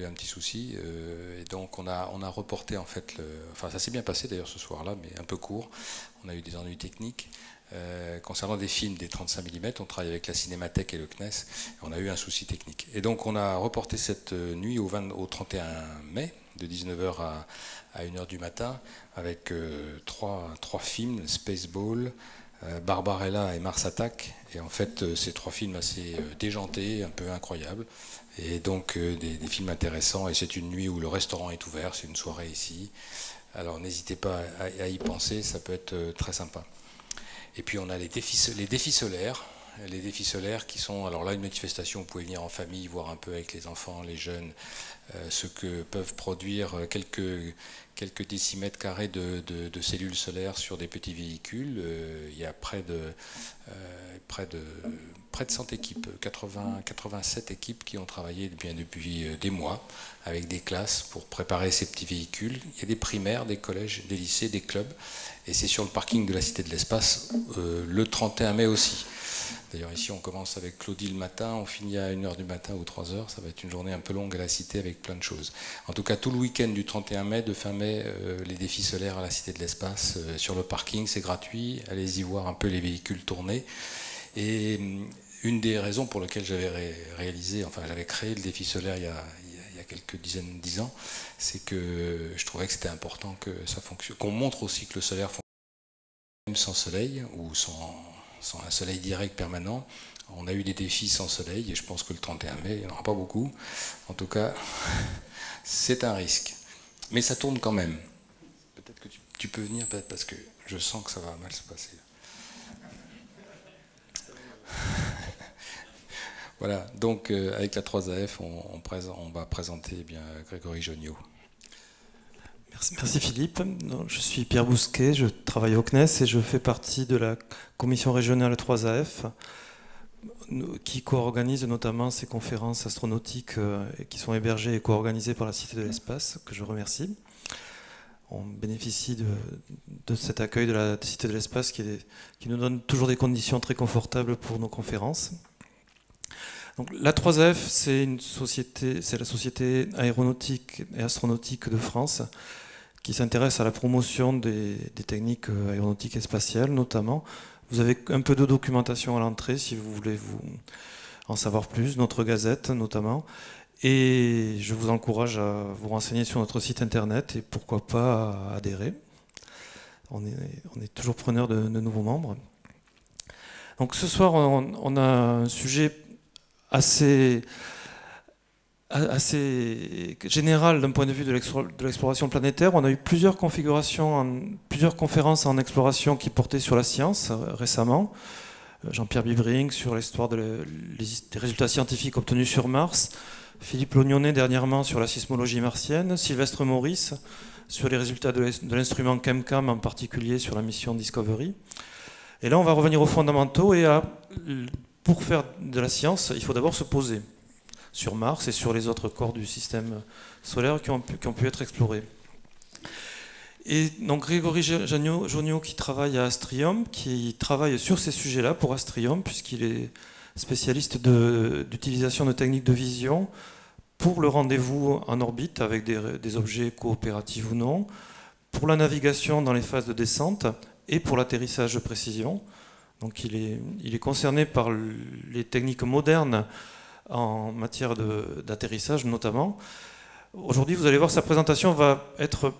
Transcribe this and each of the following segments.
eu un petit souci, et donc on a reporté en fait, enfin ça s'est bien passé d'ailleurs ce soir-là, mais un peu court. On a eu des ennuis techniques. Concernant des films des 35 mm, on travaille avec la Cinémathèque et le CNES, et on a eu un souci technique. Et donc on a reporté cette nuit au 31 mai, de 19h à 1h du matin, avec trois films, Spaceball, Barbarella et Mars Attack. Et en fait, ces 3 films assez déjantés, un peu incroyables, et donc des films intéressants. Et c'est une nuit où le restaurant est ouvert, c'est une soirée ici. Alors n'hésitez pas à y penser, ça peut être très sympa. Et puis on a les défis solaires. Les défis solaires qui sont, alors là, une manifestation, vous pouvez venir en famille, voir un peu avec les enfants, les jeunes, ce que peuvent produire quelques décimètres carrés de cellules solaires sur des petits véhicules. Il y a près de 100 équipes, 87 équipes qui ont travaillé bien depuis des mois avec des classes pour préparer ces petits véhicules. Il y a des primaires, des collèges, des lycées, des clubs. Et c'est sur le parking de la Cité de l'Espace le 31 mai aussi. D'ailleurs, ici, on commence avec Claudie le matin, on finit à 1h du matin ou 3h. Ça va être une journée un peu longue à la Cité avec plein de choses. En tout cas, tout le week-end du 31 mai, de fin mai, les défis solaires à la Cité de l'Espace, sur le parking, c'est gratuit. Allez-y voir un peu les véhicules tourner. Et une des raisons pour lesquelles j'avais j'avais créé le défi solaire il y a quelques dizaines ans, c'est que je trouvais que c'était important que ça fonctionne, qu'on montre aussi que le solaire fonctionne même sans soleil ou sans un soleil direct permanent. On a eu des défis sans soleil et je pense que le 31 mai, il n'y en aura pas beaucoup. En tout cas, c'est un risque. Mais ça tourne quand même. Peut-être que tu peux venir parce que je sens que ça va mal se passer. Voilà, donc avec la 3AF, on va présenter Grégory Joniot. Merci Philippe. Je suis Pierre Bousquet, je travaille au CNES et je fais partie de la commission régionale 3AF qui co-organise notamment ces conférences astronautiques qui sont hébergées et co-organisées par la Cité de l'Espace, que je remercie. On bénéficie de cet accueil de la Cité de l'Espace qui nous donne toujours des conditions très confortables pour nos conférences. Donc, la 3AF, c'est la Société aéronautique et astronautique de France qui s'intéresse à la promotion des techniques aéronautiques et spatiales notamment. Vous avez un peu de documentation à l'entrée si vous voulez en savoir plus, notre gazette notamment. Et je vous encourage à vous renseigner sur notre site internet et pourquoi pas à adhérer. On est toujours preneur de nouveaux membres. Donc ce soir, on a un sujet assez général d'un point de vue de l'exploration planétaire. On a eu plusieurs conférences en exploration qui portaient sur la science récemment. Jean-Pierre Bibring sur l'histoire des résultats scientifiques obtenus sur Mars, Philippe Lognonnet dernièrement sur la sismologie martienne, Sylvestre Maurice sur les résultats de l'instrument ChemCam, en particulier sur la mission Discovery. Et là, on va revenir aux fondamentaux et pour faire de la science, il faut d'abord se poser sur Mars et sur les autres corps du système solaire qui ont pu être explorés. Et donc Grégory Joniot qui travaille à Astrium, qui travaille sur ces sujets-là pour Astrium, puisqu'il est spécialiste d'utilisation de techniques de vision pour le rendez-vous en orbite avec des objets coopératifs ou non, pour la navigation dans les phases de descente et pour l'atterrissage de précision. Donc il est concerné par les techniques modernes en matière d'atterrissage notamment. Aujourd'hui, vous allez voir, sa présentation va être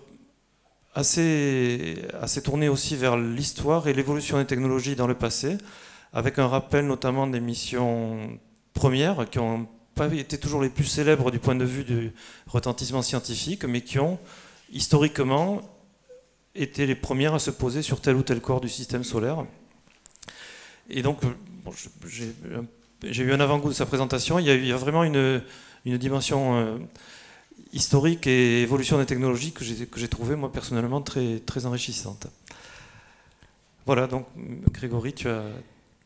assez tournée aussi vers l'histoire et l'évolution des technologies dans le passé, avec un rappel notamment des missions premières qui n'ont pas été toujours les plus célèbres du point de vue du retentissement scientifique, mais qui ont historiquement été les premières à se poser sur tel ou tel corps du système solaire. Et donc, bon, j'ai eu un avant-goût de sa présentation. Il y a vraiment une dimension historique et évolution des technologies que j'ai trouvé, moi, personnellement, très, très enrichissante. Voilà, donc, Grégory, tu as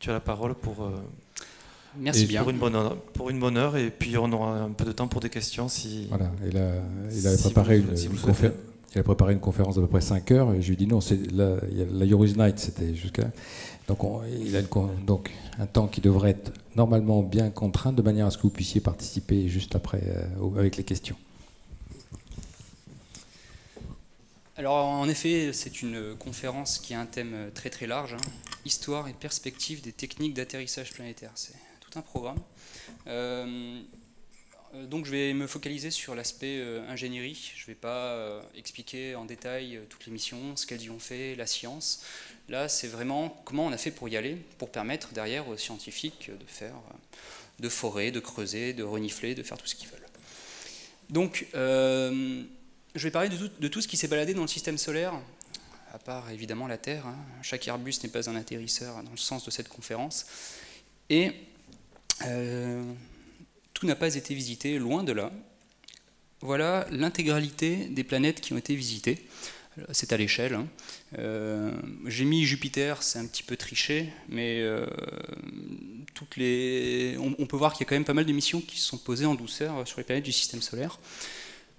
la parole pour... Merci bien. Pour une bonne heure, et puis on aura un peu de temps pour des questions. Voilà, il a préparé une Il a préparé une conférence d'à peu près 5 heures, et je lui ai dit non, la Heroes Night, c'était jusqu'à... Donc il a donc un temps qui devrait être normalement bien contraint, de manière à ce que vous puissiez participer juste après avec les questions. Alors en effet, c'est une conférence qui a un thème très très large, hein, histoire et perspective des techniques d'atterrissage planétaire. C'est tout un programme. Donc je vais me focaliser sur l'aspect ingénierie. Je ne vais pas expliquer en détail toutes les missions, ce qu'elles y ont fait, la science. Là, c'est vraiment comment on a fait pour y aller, pour permettre derrière aux scientifiques de faire, de forer, de creuser, de renifler, de faire tout ce qu'ils veulent. Donc, je vais parler de tout ce qui s'est baladé dans le système solaire, à part évidemment la Terre. Hein. Chaque Airbus n'est pas un atterrisseur dans le sens de cette conférence. Et tout n'a pas été visité, loin de là. Voilà l'intégralité des planètes qui ont été visitées. C'est à l'échelle. Hein. J'ai mis Jupiter, c'est un petit peu triché, mais on peut voir qu'il y a quand même pas mal de missions qui se sont posées en douceur sur les planètes du système solaire.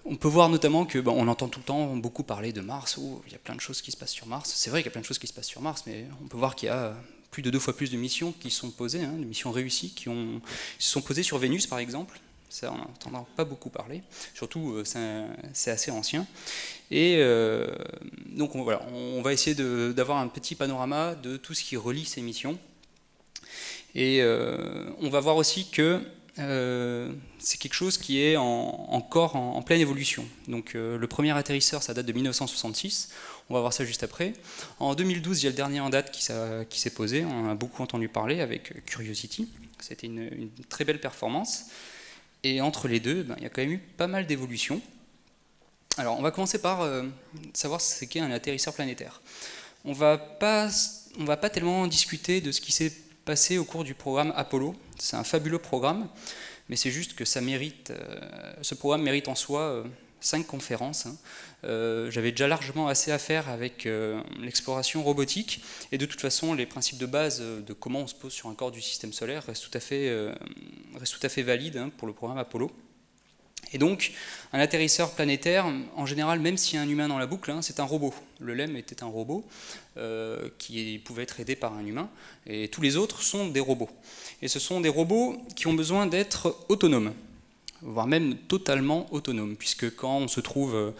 On peut voir notamment que, on entend tout le temps beaucoup parler de Mars, où il y a plein de choses qui se passent sur Mars. C'est vrai qu'il y a plein de choses qui se passent sur Mars, mais on peut voir qu'il y a plus de 2 fois plus de missions qui sont posées, hein, de missions réussies, qui se sont posées sur Vénus par exemple. Ça, on n'entend pas beaucoup parler, surtout c'est assez ancien. Et donc voilà, on va essayer d'avoir un petit panorama de tout ce qui relie ces missions. Et on va voir aussi que c'est quelque chose qui est encore en pleine évolution. Donc le premier atterrisseur, ça date de 1966, on va voir ça juste après. En 2012, il y a le dernier en date qui s'est posé, on en a beaucoup entendu parler avec Curiosity. C'était une très belle performance. Et entre les deux, il y a quand même eu pas mal d'évolutions. Alors on va commencer par savoir ce qu'est un atterrisseur planétaire. On va pas tellement discuter de ce qui s'est passé au cours du programme Apollo. C'est un fabuleux programme, mais c'est juste que ce programme mérite en soi 5 conférences. Hein. J'avais déjà largement assez à faire avec l'exploration robotique, et de toute façon les principes de base de comment on se pose sur un corps du système solaire restent tout à fait valides, hein, pour le programme Apollo. Et donc un atterrisseur planétaire, en général, même s'il y a un humain dans la boucle, hein, c'est un robot. Le LEM était un robot qui pouvait être aidé par un humain, et tous les autres sont des robots. Et ce sont des robots qui ont besoin d'être autonomes, voire même totalement autonomes, puisque quand on se trouve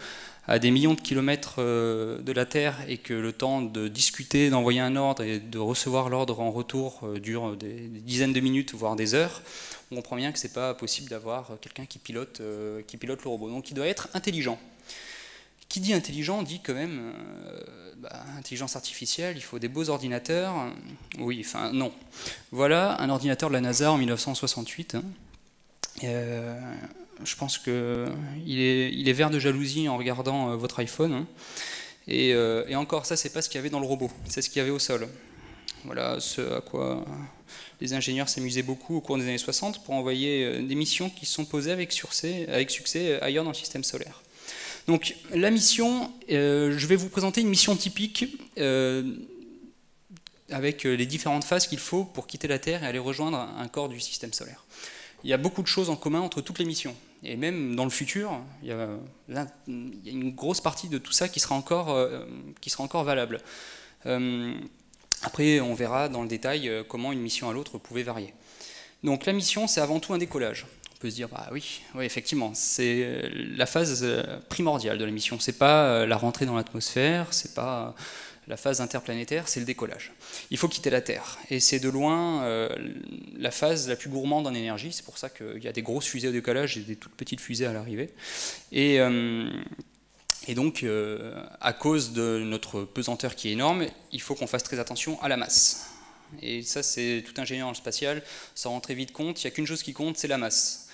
à des millions de kilomètres de la Terre et que le temps de discuter, d'envoyer un ordre et de recevoir l'ordre en retour dure des dizaines de minutes, voire des heures, on comprend bien que ce n'est pas possible d'avoir quelqu'un qui pilote le robot. Donc il doit être intelligent. Qui dit intelligent dit quand même intelligence artificielle, il faut des beaux ordinateurs. Oui, enfin non. Voilà un ordinateur de la NASA en 1968. Hein. Je pense qu'il est vert de jalousie en regardant votre iPhone. Hein. Et encore, ça, c'est pas ce qu'il y avait dans le robot, c'est ce qu'il y avait au sol. Voilà ce à quoi les ingénieurs s'amusaient beaucoup au cours des années 60 pour envoyer des missions qui se sont posées avec succès ailleurs dans le système solaire. Donc la mission, je vais vous présenter une mission typique avec les différentes phases qu'il faut pour quitter la Terre et aller rejoindre un corps du système solaire. Il y a beaucoup de choses en commun entre toutes les missions. Et même dans le futur, il y a une grosse partie de tout ça qui sera encore valable. Après, on verra dans le détail comment une mission à l'autre pouvait varier. Donc la mission, c'est avant tout un décollage. On peut se dire, oui, effectivement, c'est la phase primordiale de la mission. C'est pas la rentrée dans l'atmosphère, c'est pas la phase interplanétaire, c'est le décollage. Il faut quitter la Terre. Et c'est de loin la phase la plus gourmande en énergie. C'est pour ça qu'il y a des grosses fusées au décollage et des toutes petites fusées à l'arrivée. Et donc, à cause de notre pesanteur qui est énorme, il faut qu'on fasse très attention à la masse. Et ça, c'est tout ingénieur spatial s'en rend très vite compte. Il n'y a qu'une chose qui compte, c'est la masse.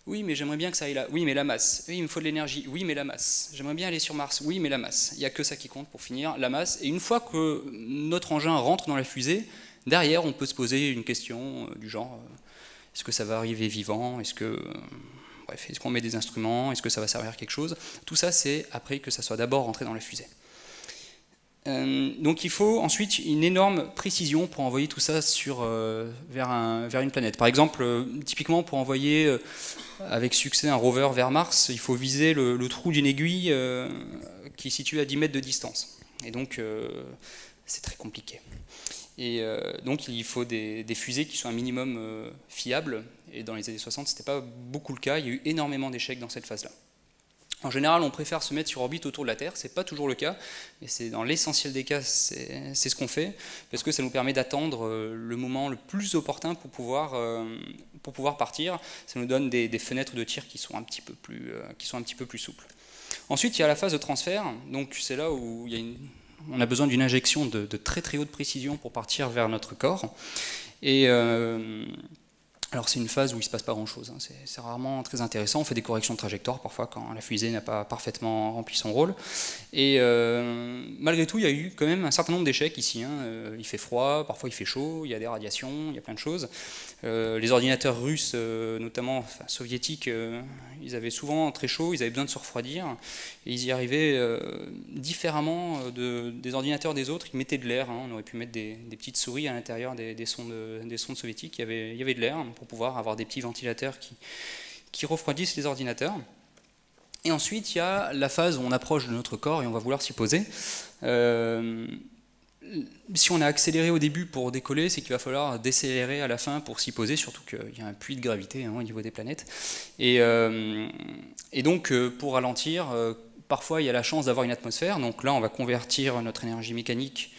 Oui, mais j'aimerais bien que ça aille là. Oui, mais la masse. Oui, il me faut de l'énergie. Oui, mais la masse. J'aimerais bien aller sur Mars. Oui, mais la masse. Il n'y a que ça qui compte pour finir, la masse. Et une fois que notre engin rentre dans la fusée, derrière, on peut se poser une question du genre, est-ce que ça va arriver vivant? Est-ce qu'on met des instruments? Est-ce que ça va servir à quelque chose? Tout ça, c'est après que ça soit d'abord rentré dans la fusée. Donc il faut ensuite une énorme précision pour envoyer tout ça vers une planète. Par exemple, typiquement pour envoyer avec succès un rover vers Mars, il faut viser le trou d'une aiguille qui est situé à 10 mètres de distance. Et donc, c'est très compliqué. Et donc, il faut des fusées qui soient un minimum fiables. Et dans les années 60, ce n'était pas beaucoup le cas. Il y a eu énormément d'échecs dans cette phase-là. En général, on préfère se mettre sur orbite autour de la Terre. Ce n'est pas toujours le cas, mais c'est dans l'essentiel des cas, c'est ce qu'on fait, parce que ça nous permet d'attendre le moment le plus opportun pour pouvoir partir. Ça nous donne des fenêtres de tir qui sont un petit peu plus souples. Ensuite, il y a la phase de transfert. Donc, c'est là où on a besoin d'une injection de très très haute précision pour partir vers notre corps. Et alors c'est une phase où il ne se passe pas grand-chose, hein. C'est rarement très intéressant, on fait des corrections de trajectoire parfois quand la fusée n'a pas parfaitement rempli son rôle. Et malgré tout, il y a eu quand même un certain nombre d'échecs ici, hein. Il fait froid, parfois il fait chaud, il y a des radiations, il y a plein de choses. Les ordinateurs russes, notamment soviétiques, ils avaient souvent très chaud, ils avaient besoin de se refroidir, et ils y arrivaient différemment des ordinateurs des autres. Ils mettaient de l'air, hein. On aurait pu mettre des petites souris à l'intérieur des sondes soviétiques, il y avait de l'air pour pouvoir avoir des petits ventilateurs qui refroidissent les ordinateurs. Et ensuite, il y a la phase où on approche de notre corps et on va vouloir s'y poser. Si on a accéléré au début pour décoller, c'est qu'il va falloir décélérer à la fin pour s'y poser, surtout qu'il y a un puits de gravité, hein, au niveau des planètes. Et donc, pour ralentir, parfois il y a la chance d'avoir une atmosphère. Donc là, on va convertir notre énergie mécanique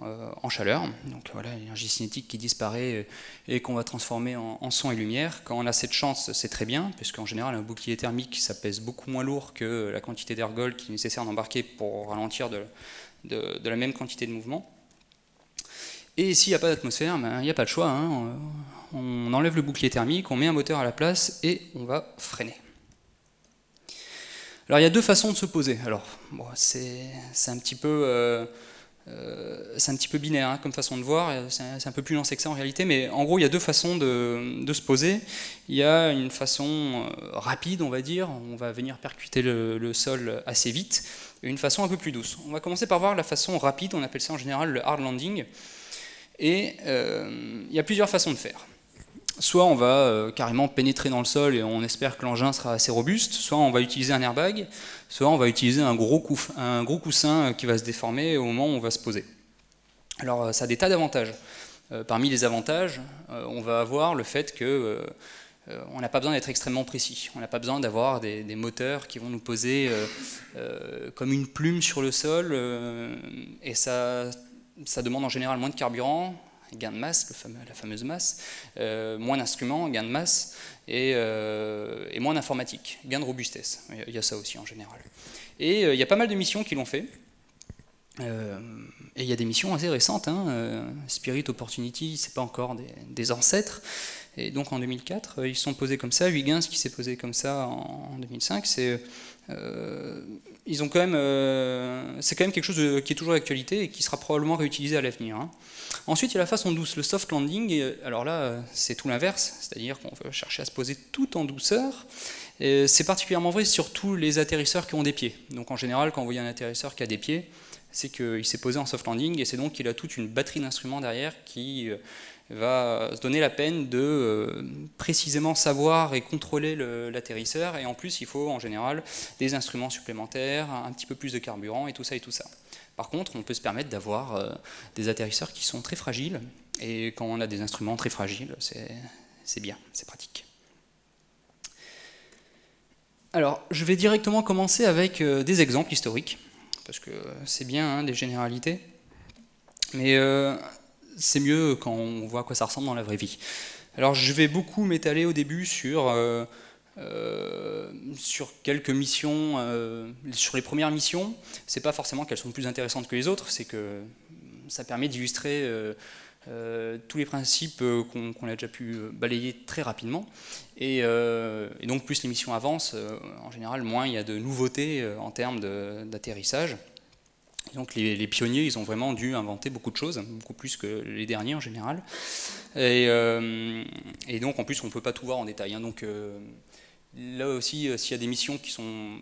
en chaleur. Donc voilà, l'énergie cinétique qui disparaît et qu'on va transformer en son et lumière. Quand on a cette chance, c'est très bien, puisqu'en général, un bouclier thermique, ça pèse beaucoup moins lourd que la quantité d'ergol qui est nécessaire d'embarquer pour ralentir de la même quantité de mouvement. Et s'il n'y a pas d'atmosphère, il n'y a pas de choix, hein. On enlève le bouclier thermique, on met un moteur à la place et on va freiner. Alors il y a deux façons de se poser. Alors bon, c'est un petit peu binaire, hein, comme façon de voir, c'est un peu plus lancé que ça en réalité, mais en gros il y a deux façons de se poser. Il y a une façon rapide, on va dire, on va venir percuter le sol assez vite, et une façon un peu plus douce. On va commencer par voir la façon rapide, on appelle ça en général le hard landing, et il y a plusieurs façons de faire. Soit on va carrément pénétrer dans le sol et on espère que l'engin sera assez robuste, soit on va utiliser un airbag, soit on va utiliser un gros coussin qui va se déformer au moment où on va se poser. Alors ça a des tas d'avantages. Parmi les avantages, on va avoir le fait que on n'a pas besoin d'être extrêmement précis. On n'a pas besoin d'avoir des moteurs qui vont nous poser comme une plume sur le sol, et ça demande en général moins de carburant, gain de masse, la fameuse masse, moins d'instruments, gain de masse, et moins d'informatique, gain de robustesse. Il y a ça aussi en général. Et il y a pas mal de missions qui l'ont fait. Et il y a des missions assez récentes, hein. Spirit Opportunity, c'est pas encore des ancêtres. Et donc en 2004, ils se sont posés comme ça. Huygens qui s'est posé comme ça en 2005. Ils ont quand même, c'est quand même quelque chose qui est toujours d'actualité et qui sera probablement réutilisé à l'avenir, hein. Ensuite, il y a la façon douce, le soft landing. Et alors là, c'est tout l'inverse, c'est-à-dire qu'on veut chercher à se poser tout en douceur. C'est particulièrement vrai sur tous les atterrisseurs qui ont des pieds. Donc en général, quand vous voyez un atterrisseur qui a des pieds, c'est qu'il s'est posé en soft landing, et c'est donc qu'il a toute une batterie d'instruments derrière qui va se donner la peine de précisément savoir et contrôler l'atterrisseur, et en plus il faut en général des instruments supplémentaires, un petit peu plus de carburant et tout ça et tout ça. Par contre, on peut se permettre d'avoir des atterrisseurs qui sont très fragiles, et quand on a des instruments très fragiles, c'est bien, c'est pratique. Alors, je vais directement commencer avec des exemples historiques, parce que c'est bien, hein, des généralités, mais c'est mieux quand on voit à quoi ça ressemble dans la vraie vie. Alors je vais beaucoup m'étaler au début sur quelques missions, sur les premières missions. C'est pas forcément qu'elles sont plus intéressantes que les autres, c'est que ça permet d'illustrer tous les principes qu'on a déjà pu balayer très rapidement. Et donc plus les missions avancent, en général, moins il y a de nouveautés en termes d'atterrissage. Donc les pionniers, ils ont vraiment dû inventer beaucoup de choses, beaucoup plus que les derniers en général. Et donc en plus, on ne peut pas tout voir en détail, hein. Donc là aussi, s'il y a des missions qui ont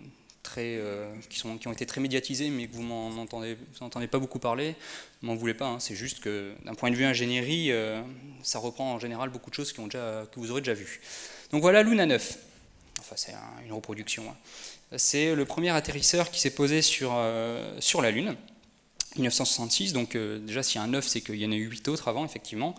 été très médiatisées, mais que vous n'entendez pas beaucoup parler, ne m'en voulez pas, hein. C'est juste que d'un point de vue ingénierie, ça reprend en général beaucoup de choses que vous aurez déjà vues. Donc voilà Luna 9. Enfin, c'est une reproduction, hein. C'est le premier atterrisseur qui s'est posé sur la Lune. 1966, donc déjà s'il y a un 9, c'est qu'il y en a eu 8 autres avant, effectivement.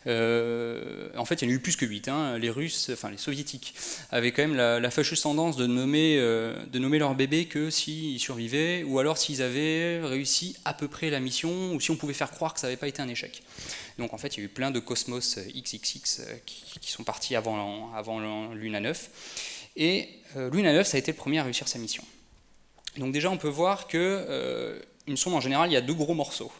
En fait, il y en a eu plus que 8. Hein. Les Russes, enfin les Soviétiques, avaient quand même la fâcheuse tendance de nommer leur bébé que s'ils survivaient, ou alors s'ils avaient réussi à peu près la mission, ou si on pouvait faire croire que ça n'avait pas été un échec. Donc en fait, il y a eu plein de Cosmos XXX qui sont partis avant Luna 9. Et Luna 9, ça a été le premier à réussir sa mission. Donc déjà, on peut voir que une sonde, en général, il y a 2 gros morceaux.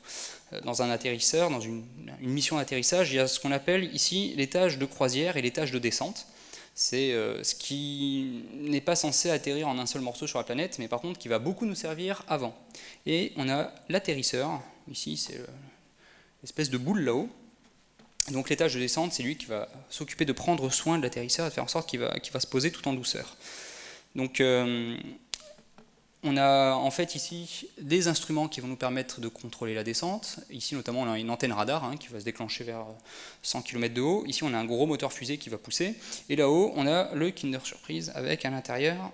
Dans un atterrisseur, dans une mission d'atterrissage, il y a ce qu'on appelle ici l'étage de croisière et l'étage de descente. C'est ce qui n'est pas censé atterrir en un seul morceau sur la planète, mais par contre qui va beaucoup nous servir avant. Et on a l'atterrisseur, ici c'est l'espèce de boule là-haut. Donc l'étage de descente, c'est lui qui va s'occuper de prendre soin de l'atterrisseur et de faire en sorte qu'il va se poser tout en douceur. Donc on a en fait ici des instruments qui vont nous permettre de contrôler la descente. Ici notamment on a une antenne radar qui va se déclencher vers 100 km de haut. Ici on a un gros moteur fusée qui va pousser. Et là-haut on a le Kinder Surprise avec à l'intérieur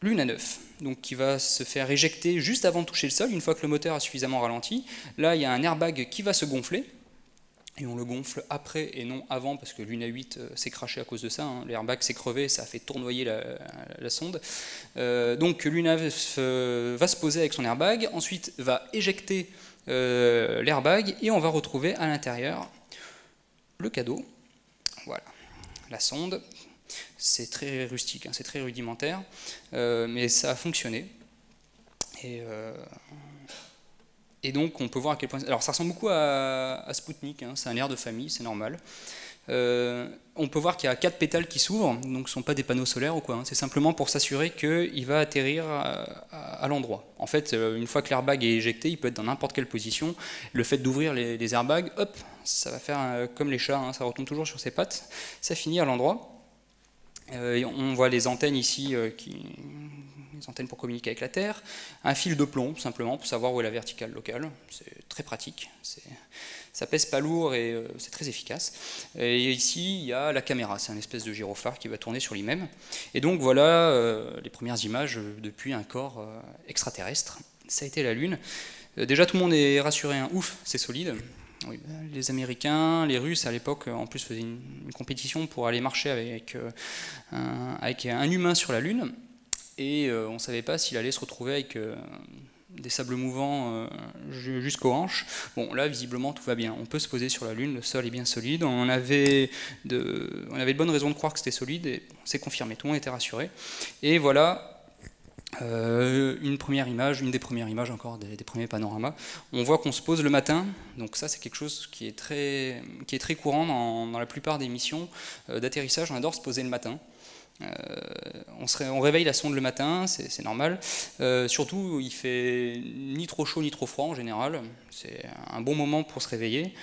Luna 9, donc qui va se faire éjecter juste avant de toucher le sol, une fois que le moteur a suffisamment ralenti. Là il y a un airbag qui va se gonfler. Et on le gonfle après et non avant, parce que Luna 8 s'est craché à cause de ça. Hein. L'airbag s'est crevé, ça a fait tournoyer la sonde. Donc Luna va se poser avec son airbag, ensuite va éjecter l'airbag, et on va retrouver à l'intérieur le cadeau. Voilà, la sonde. C'est très rustique, hein, c'est très rudimentaire, mais ça a fonctionné. Et donc on peut voir à quel point... Alors ça ressemble beaucoup à Spoutnik, hein, c'est un air de famille, c'est normal. On peut voir qu'il y a 4 pétales qui s'ouvrent, donc ce ne sont pas des panneaux solaires ou quoi, hein, c'est simplement pour s'assurer qu'il va atterrir à l'endroit. En fait, une fois que l'airbag est éjecté, il peut être dans n'importe quelle position. Le fait d'ouvrir les airbags, hop, ça va faire comme les chats, hein, ça retombe toujours sur ses pattes, ça finit à l'endroit. On voit les antennes ici, les antennes pour communiquer avec la Terre, un fil de plomb simplement pour savoir où est la verticale locale, c'est très pratique, ça pèse pas lourd et c'est très efficace. Et ici il y a la caméra, c'est un espèce de gyrophare qui va tourner sur lui-même. Et donc voilà les premières images depuis un corps extraterrestre, ça a été la Lune. Déjà tout le monde est rassuré, hein. Ouf, c'est solide. Oui, les Américains, les Russes à l'époque en plus faisaient une compétition pour aller marcher avec un humain sur la Lune, et on ne savait pas s'il allait se retrouver avec des sables mouvants jusqu'aux hanches. Bon, là visiblement tout va bien, on peut se poser sur la Lune, le sol est bien solide, on avait de bonnes raisons de croire que c'était solide, et c'est confirmé, tout le monde était rassuré. Et voilà une des premières images encore des premiers panoramas. On voit qu'on se pose le matin, donc ça c'est quelque chose qui est très courant dans la plupart des missions d'atterrissage. On adore se poser le matin. On réveille la sonde le matin, c'est normal. Surtout, il fait ni trop chaud ni trop froid en général. C'est un bon moment pour se réveiller.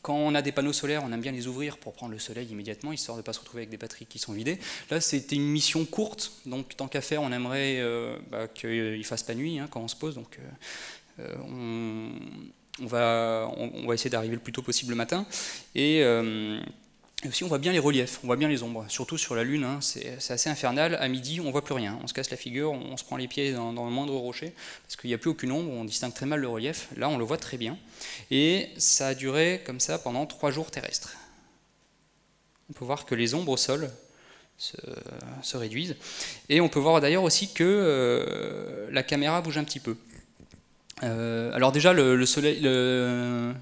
Quand on a des panneaux solaires, on aime bien les ouvrir pour prendre le soleil immédiatement, histoire de ne pas se retrouver avec des batteries qui sont vidées. Là, c'était une mission courte, donc tant qu'à faire, on aimerait qu'il ne fasse pas nuit quand on se pose. Donc, on va essayer d'arriver le plus tôt possible le matin. Et aussi, on voit bien les reliefs, on voit bien les ombres, surtout sur la Lune, hein, c'est assez infernal. À midi, on ne voit plus rien, on se casse la figure, on se prend les pieds dans le moindre rocher, parce qu'il n'y a plus aucune ombre, on distingue très mal le relief. Là, on le voit très bien. Et ça a duré comme ça pendant 3 jours terrestres. On peut voir que les ombres au sol se réduisent. Et on peut voir d'ailleurs aussi que la caméra bouge un petit peu. Alors déjà, le soleil,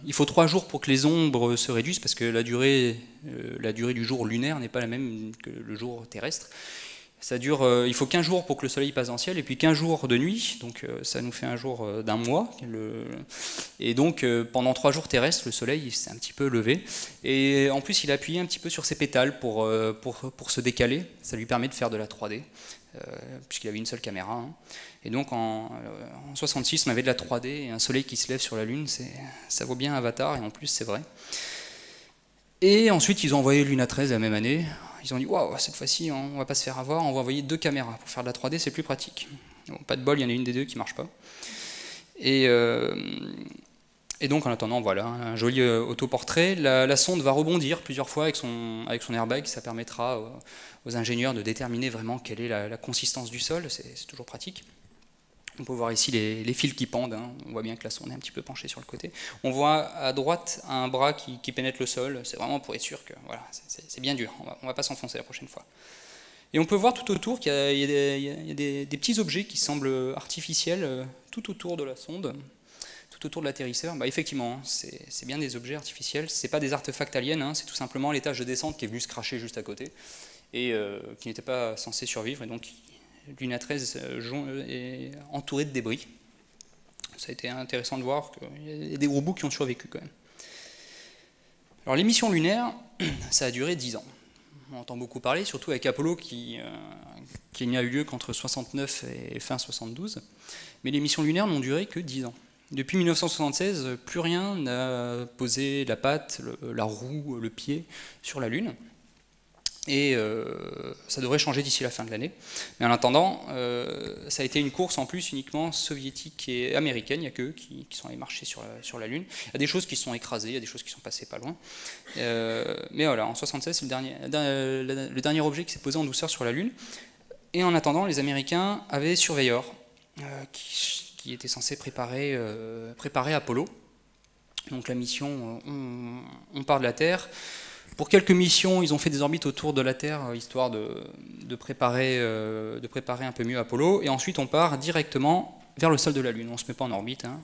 il faut 3 jours pour que les ombres se réduisent, parce que la durée du jour lunaire n'est pas la même que le jour terrestre. Il faut 15 jours pour que le soleil passe dans le ciel, et puis 15 jours de nuit, donc ça nous fait un jour d'un mois. Et donc pendant 3 jours terrestres, le soleil s'est un petit peu levé. Et en plus, il a appuyé un petit peu sur ses pétales pour se décaler. Ça lui permet de faire de la 3D. Puisqu'il avait une seule caméra. Hein. Et donc en 66, on avait de la 3D et un soleil qui se lève sur la Lune, ça vaut bien Avatar, et en plus c'est vrai. Et ensuite ils ont envoyé Luna 13 la même année. Ils ont dit waouh, cette fois-ci on va pas se faire avoir, on va envoyer 2 caméras pour faire de la 3D, c'est plus pratique. Bon, pas de bol, il y en a une des 2 qui marche pas. Et Et donc en attendant, voilà, un joli autoportrait. La sonde va rebondir plusieurs fois avec son airbag, ça permettra aux ingénieurs de déterminer vraiment quelle est la consistance du sol, c'est toujours pratique. On peut voir ici les fils qui pendent, hein. On voit bien que la sonde est un petit peu penchée sur le côté. On voit à droite un bras qui pénètre le sol, c'est vraiment pour être sûr que voilà, c'est bien dur, on va pas s'enfoncer la prochaine fois. Et on peut voir tout autour qu'il y a des petits objets qui semblent artificiels tout autour de la sonde, tout autour de l'atterrisseur. Bah, effectivement, c'est bien des objets artificiels, c'est pas des artefacts aliens, hein, c'est tout simplement l'étage de descente qui est venu se cracher juste à côté et qui n'était pas censé survivre, et donc Luna 13 est entourée de débris. Ça a été intéressant de voir qu'il y a des gros bouts qui ont survécu quand même. Alors les missions lunaires, ça a duré 10 ans. On entend beaucoup parler, surtout avec Apollo qui n'y a eu lieu qu'entre 69 et fin 72. Mais les missions lunaires n'ont duré que 10 ans. Depuis 1976, plus rien n'a posé la patte, la roue, le pied sur la Lune. Et ça devrait changer d'ici la fin de l'année. Mais en attendant, ça a été une course en plus uniquement soviétique et américaine. Il n'y a qu'eux qui sont allés marcher sur la Lune. Il y a des choses qui se sont écrasées, il y a des choses qui sont passées pas loin. Mais voilà, en 1976, c'est le dernier objet qui s'est posé en douceur sur la Lune. Et en attendant, les Américains avaient Surveyor, qui était censé préparer Apollo. Donc la mission, on part de la Terre. Pour quelques missions, ils ont fait des orbites autour de la Terre, histoire de préparer un peu mieux Apollo. Et ensuite, on part directement vers le sol de la Lune. On ne se met pas en orbite, hein.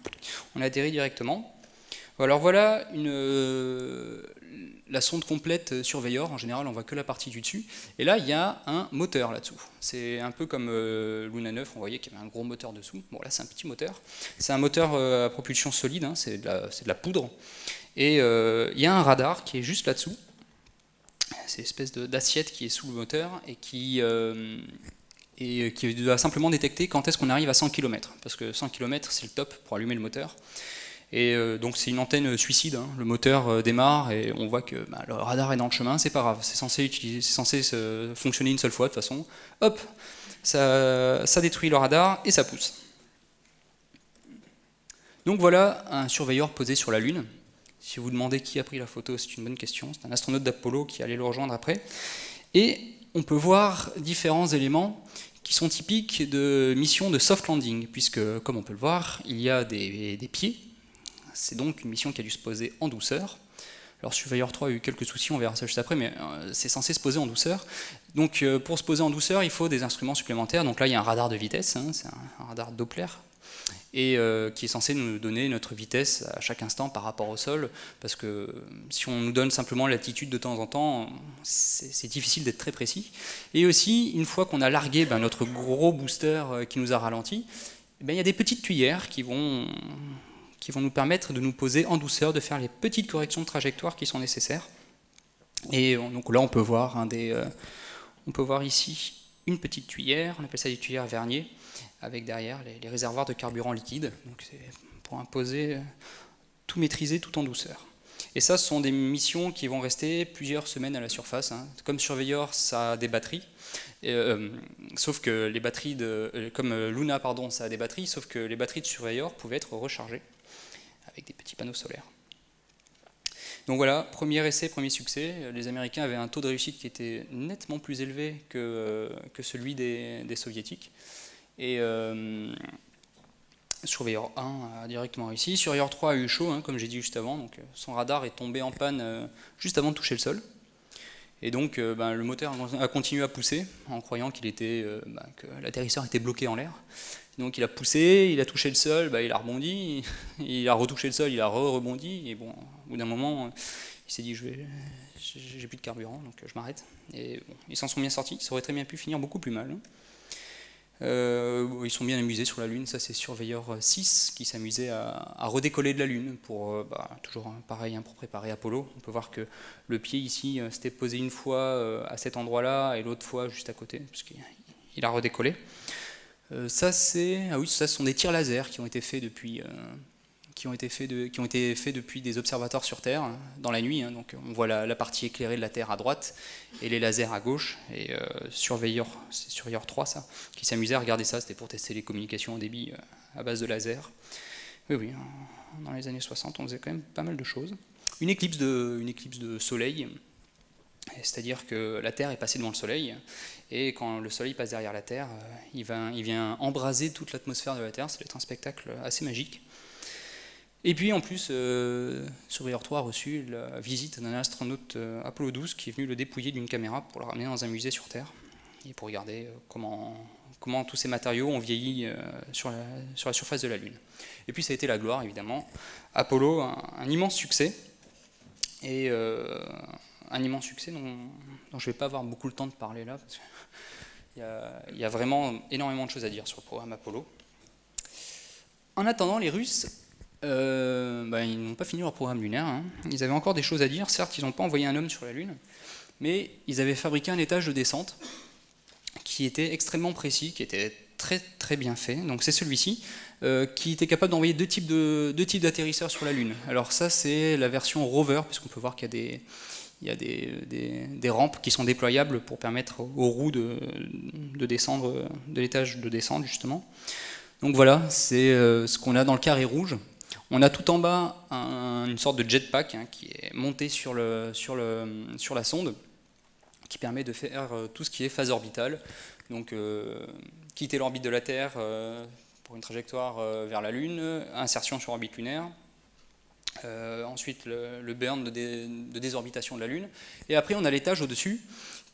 On atterrit directement. Alors voilà la sonde complète Surveyor. En général, on voit que la partie du dessus. Et là, il y a un moteur là-dessous. C'est un peu comme Luna 9, on voyait qu'il y avait un gros moteur dessous. Bon, là, c'est un petit moteur. C'est un moteur à propulsion solide, hein. C'est de la poudre. Et il y a un radar qui est juste là-dessous. C'est une espèce d'assiette qui est sous le moteur et qui doit simplement détecter quand est-ce qu'on arrive à 100 km. Parce que 100 km, c'est le top pour allumer le moteur. Et donc c'est une antenne suicide, hein. Le moteur démarre et on voit que le radar est dans le chemin, c'est pas grave, c'est censé fonctionner une seule fois de toute façon. Hop, ça détruit le radar et ça pousse. Donc voilà un surveilleur posé sur la Lune. Si vous vous demandez qui a pris la photo, c'est une bonne question. C'est un astronaute d'Apollo qui allait le rejoindre après. Et on peut voir différents éléments qui sont typiques de missions de soft landing, puisque, comme on peut le voir, il y a des pieds. C'est donc une mission qui a dû se poser en douceur. Alors Surveyor 3 a eu quelques soucis, on verra ça juste après, mais c'est censé se poser en douceur. Donc pour se poser en douceur, il faut des instruments supplémentaires. Donc là, il y a un radar de vitesse, hein, c'est un radar Doppler, et qui est censé nous donner notre vitesse à chaque instant par rapport au sol, parce que si on nous donne simplement l'altitude de temps en temps, c'est difficile d'être très précis. Et aussi, une fois qu'on a largué notre gros booster qui nous a ralenti, il y a des petites tuyères qui vont nous permettre de nous poser en douceur, de faire les petites corrections de trajectoire qui sont nécessaires. Et donc là, on peut voir ici une petite tuyère, on appelle ça des tuyères Vernier, avec derrière les réservoirs de carburant liquide. Donc c'est pour imposer tout maîtriser tout en douceur. Et ça, ce sont des missions qui vont rester plusieurs semaines à la surface, hein. Comme Surveyor, ça a des batteries, sauf que les batteries comme Luna, pardon, ça a des batteries, sauf que les batteries de Surveyor pouvaient être rechargées avec des petits panneaux solaires. Donc voilà, premier essai, premier succès. Les Américains avaient un taux de réussite qui était nettement plus élevé que celui des Soviétiques. Et Surveyor 1 a directement réussi. Surveyor 3 a eu chaud, hein, comme j'ai dit juste avant. Donc son radar est tombé en panne juste avant de toucher le sol. Et donc le moteur a continué à pousser en croyant que l'atterrisseur était bloqué en l'air. Donc il a poussé, il a touché le sol, il a rebondi, il a retouché le sol, il a rebondi, et bon, au bout d'un moment, il s'est dit j'ai plus de carburant, donc je m'arrête. Et bon, ils s'en sont bien sortis, ça aurait très bien pu finir beaucoup plus mal. Ils sont bien amusés sur la Lune, ça c'est Surveyor 6 qui s'amusait à redécoller de la Lune, pour toujours pareil, hein, pour préparer Apollo. On peut voir que le pied ici s'était posé une fois à cet endroit-là et l'autre fois juste à côté, parce qu'il a redécollé. Ça ce sont des tirs laser qui ont été faits depuis des observatoires sur Terre dans la nuit, hein. Donc on voit la partie éclairée de la Terre à droite et les lasers à gauche. Et Surveyor 3 ça, qui s'amusait à regarder ça, c'était pour tester les communications en débit à base de laser. Oui, dans les années 60, on faisait quand même pas mal de choses. Une éclipse de soleil, c'est-à-dire que la Terre est passée devant le Soleil, et quand le Soleil passe derrière la Terre, il vient embraser toute l'atmosphère de la Terre. Ça va être un spectacle assez magique. Et puis en plus, Surveyor 3 a reçu la visite d'un astronaute Apollo 12 qui est venu le dépouiller d'une caméra pour le ramener dans un musée sur Terre, et pour regarder comment tous ces matériaux ont vieilli sur la surface de la Lune. Et puis ça a été la gloire, évidemment. Apollo, un immense succès, et un immense succès dont je ne vais pas avoir beaucoup le temps de parler là, parce qu'il y a vraiment énormément de choses à dire sur le programme Apollo. En attendant, les Russes, ils n'ont pas fini leur programme lunaire, hein. Ils avaient encore des choses à dire. Certes, ils n'ont pas envoyé un homme sur la Lune, mais ils avaient fabriqué un étage de descente qui était extrêmement précis, qui était très très bien fait. Donc c'est celui-ci, qui était capable d'envoyer deux types d'atterrisseurs sur la Lune. Alors ça, c'est la version rover, puisqu'on peut voir qu'il y a des rampes qui sont déployables pour permettre aux roues de descendre de l'étage de descente, justement. Donc voilà, c'est ce qu'on a dans le carré rouge. On a tout en bas une sorte de jetpack, hein, qui est monté sur la sonde, qui permet de faire tout ce qui est phase orbitale. Donc quitter l'orbite de la Terre pour une trajectoire vers la Lune, insertion sur orbite lunaire, ensuite le burn de désorbitation de la Lune, et après on a l'étage au-dessus,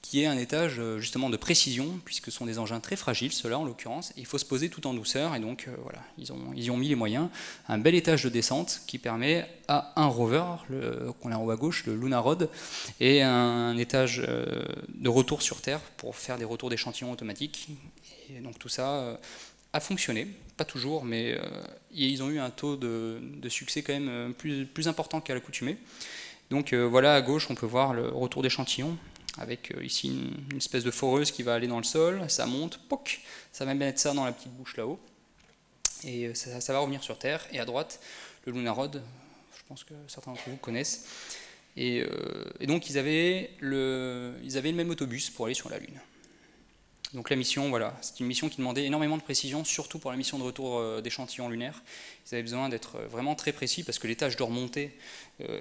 qui est un étage justement de précision, puisque ce sont des engins très fragiles, ceux-là en l'occurrence, il faut se poser tout en douceur, et donc voilà, ils y ont mis les moyens, un bel étage de descente qui permet à un rover, qu'on a en haut à gauche, le Lunarod, et un étage de retour sur Terre pour faire des retours d'échantillons automatiques, et donc tout ça a fonctionné, pas toujours, mais ils ont eu un taux de succès quand même plus important qu'à l'accoutumée. Donc voilà, à gauche, on peut voir le retour d'échantillons, avec ici une espèce de foreuse qui va aller dans le sol, ça monte, poc, ça va mettre ça dans la petite bouche là-haut, et ça va revenir sur Terre. Et à droite, le Lunarod, je pense que certains d'entre vous connaissent, et donc ils avaient le même autobus pour aller sur la Lune. Donc la mission, voilà, c'est une mission qui demandait énormément de précision, surtout pour la mission de retour d'échantillons lunaires. Ils avaient besoin d'être vraiment très précis, parce que les tâches de remontée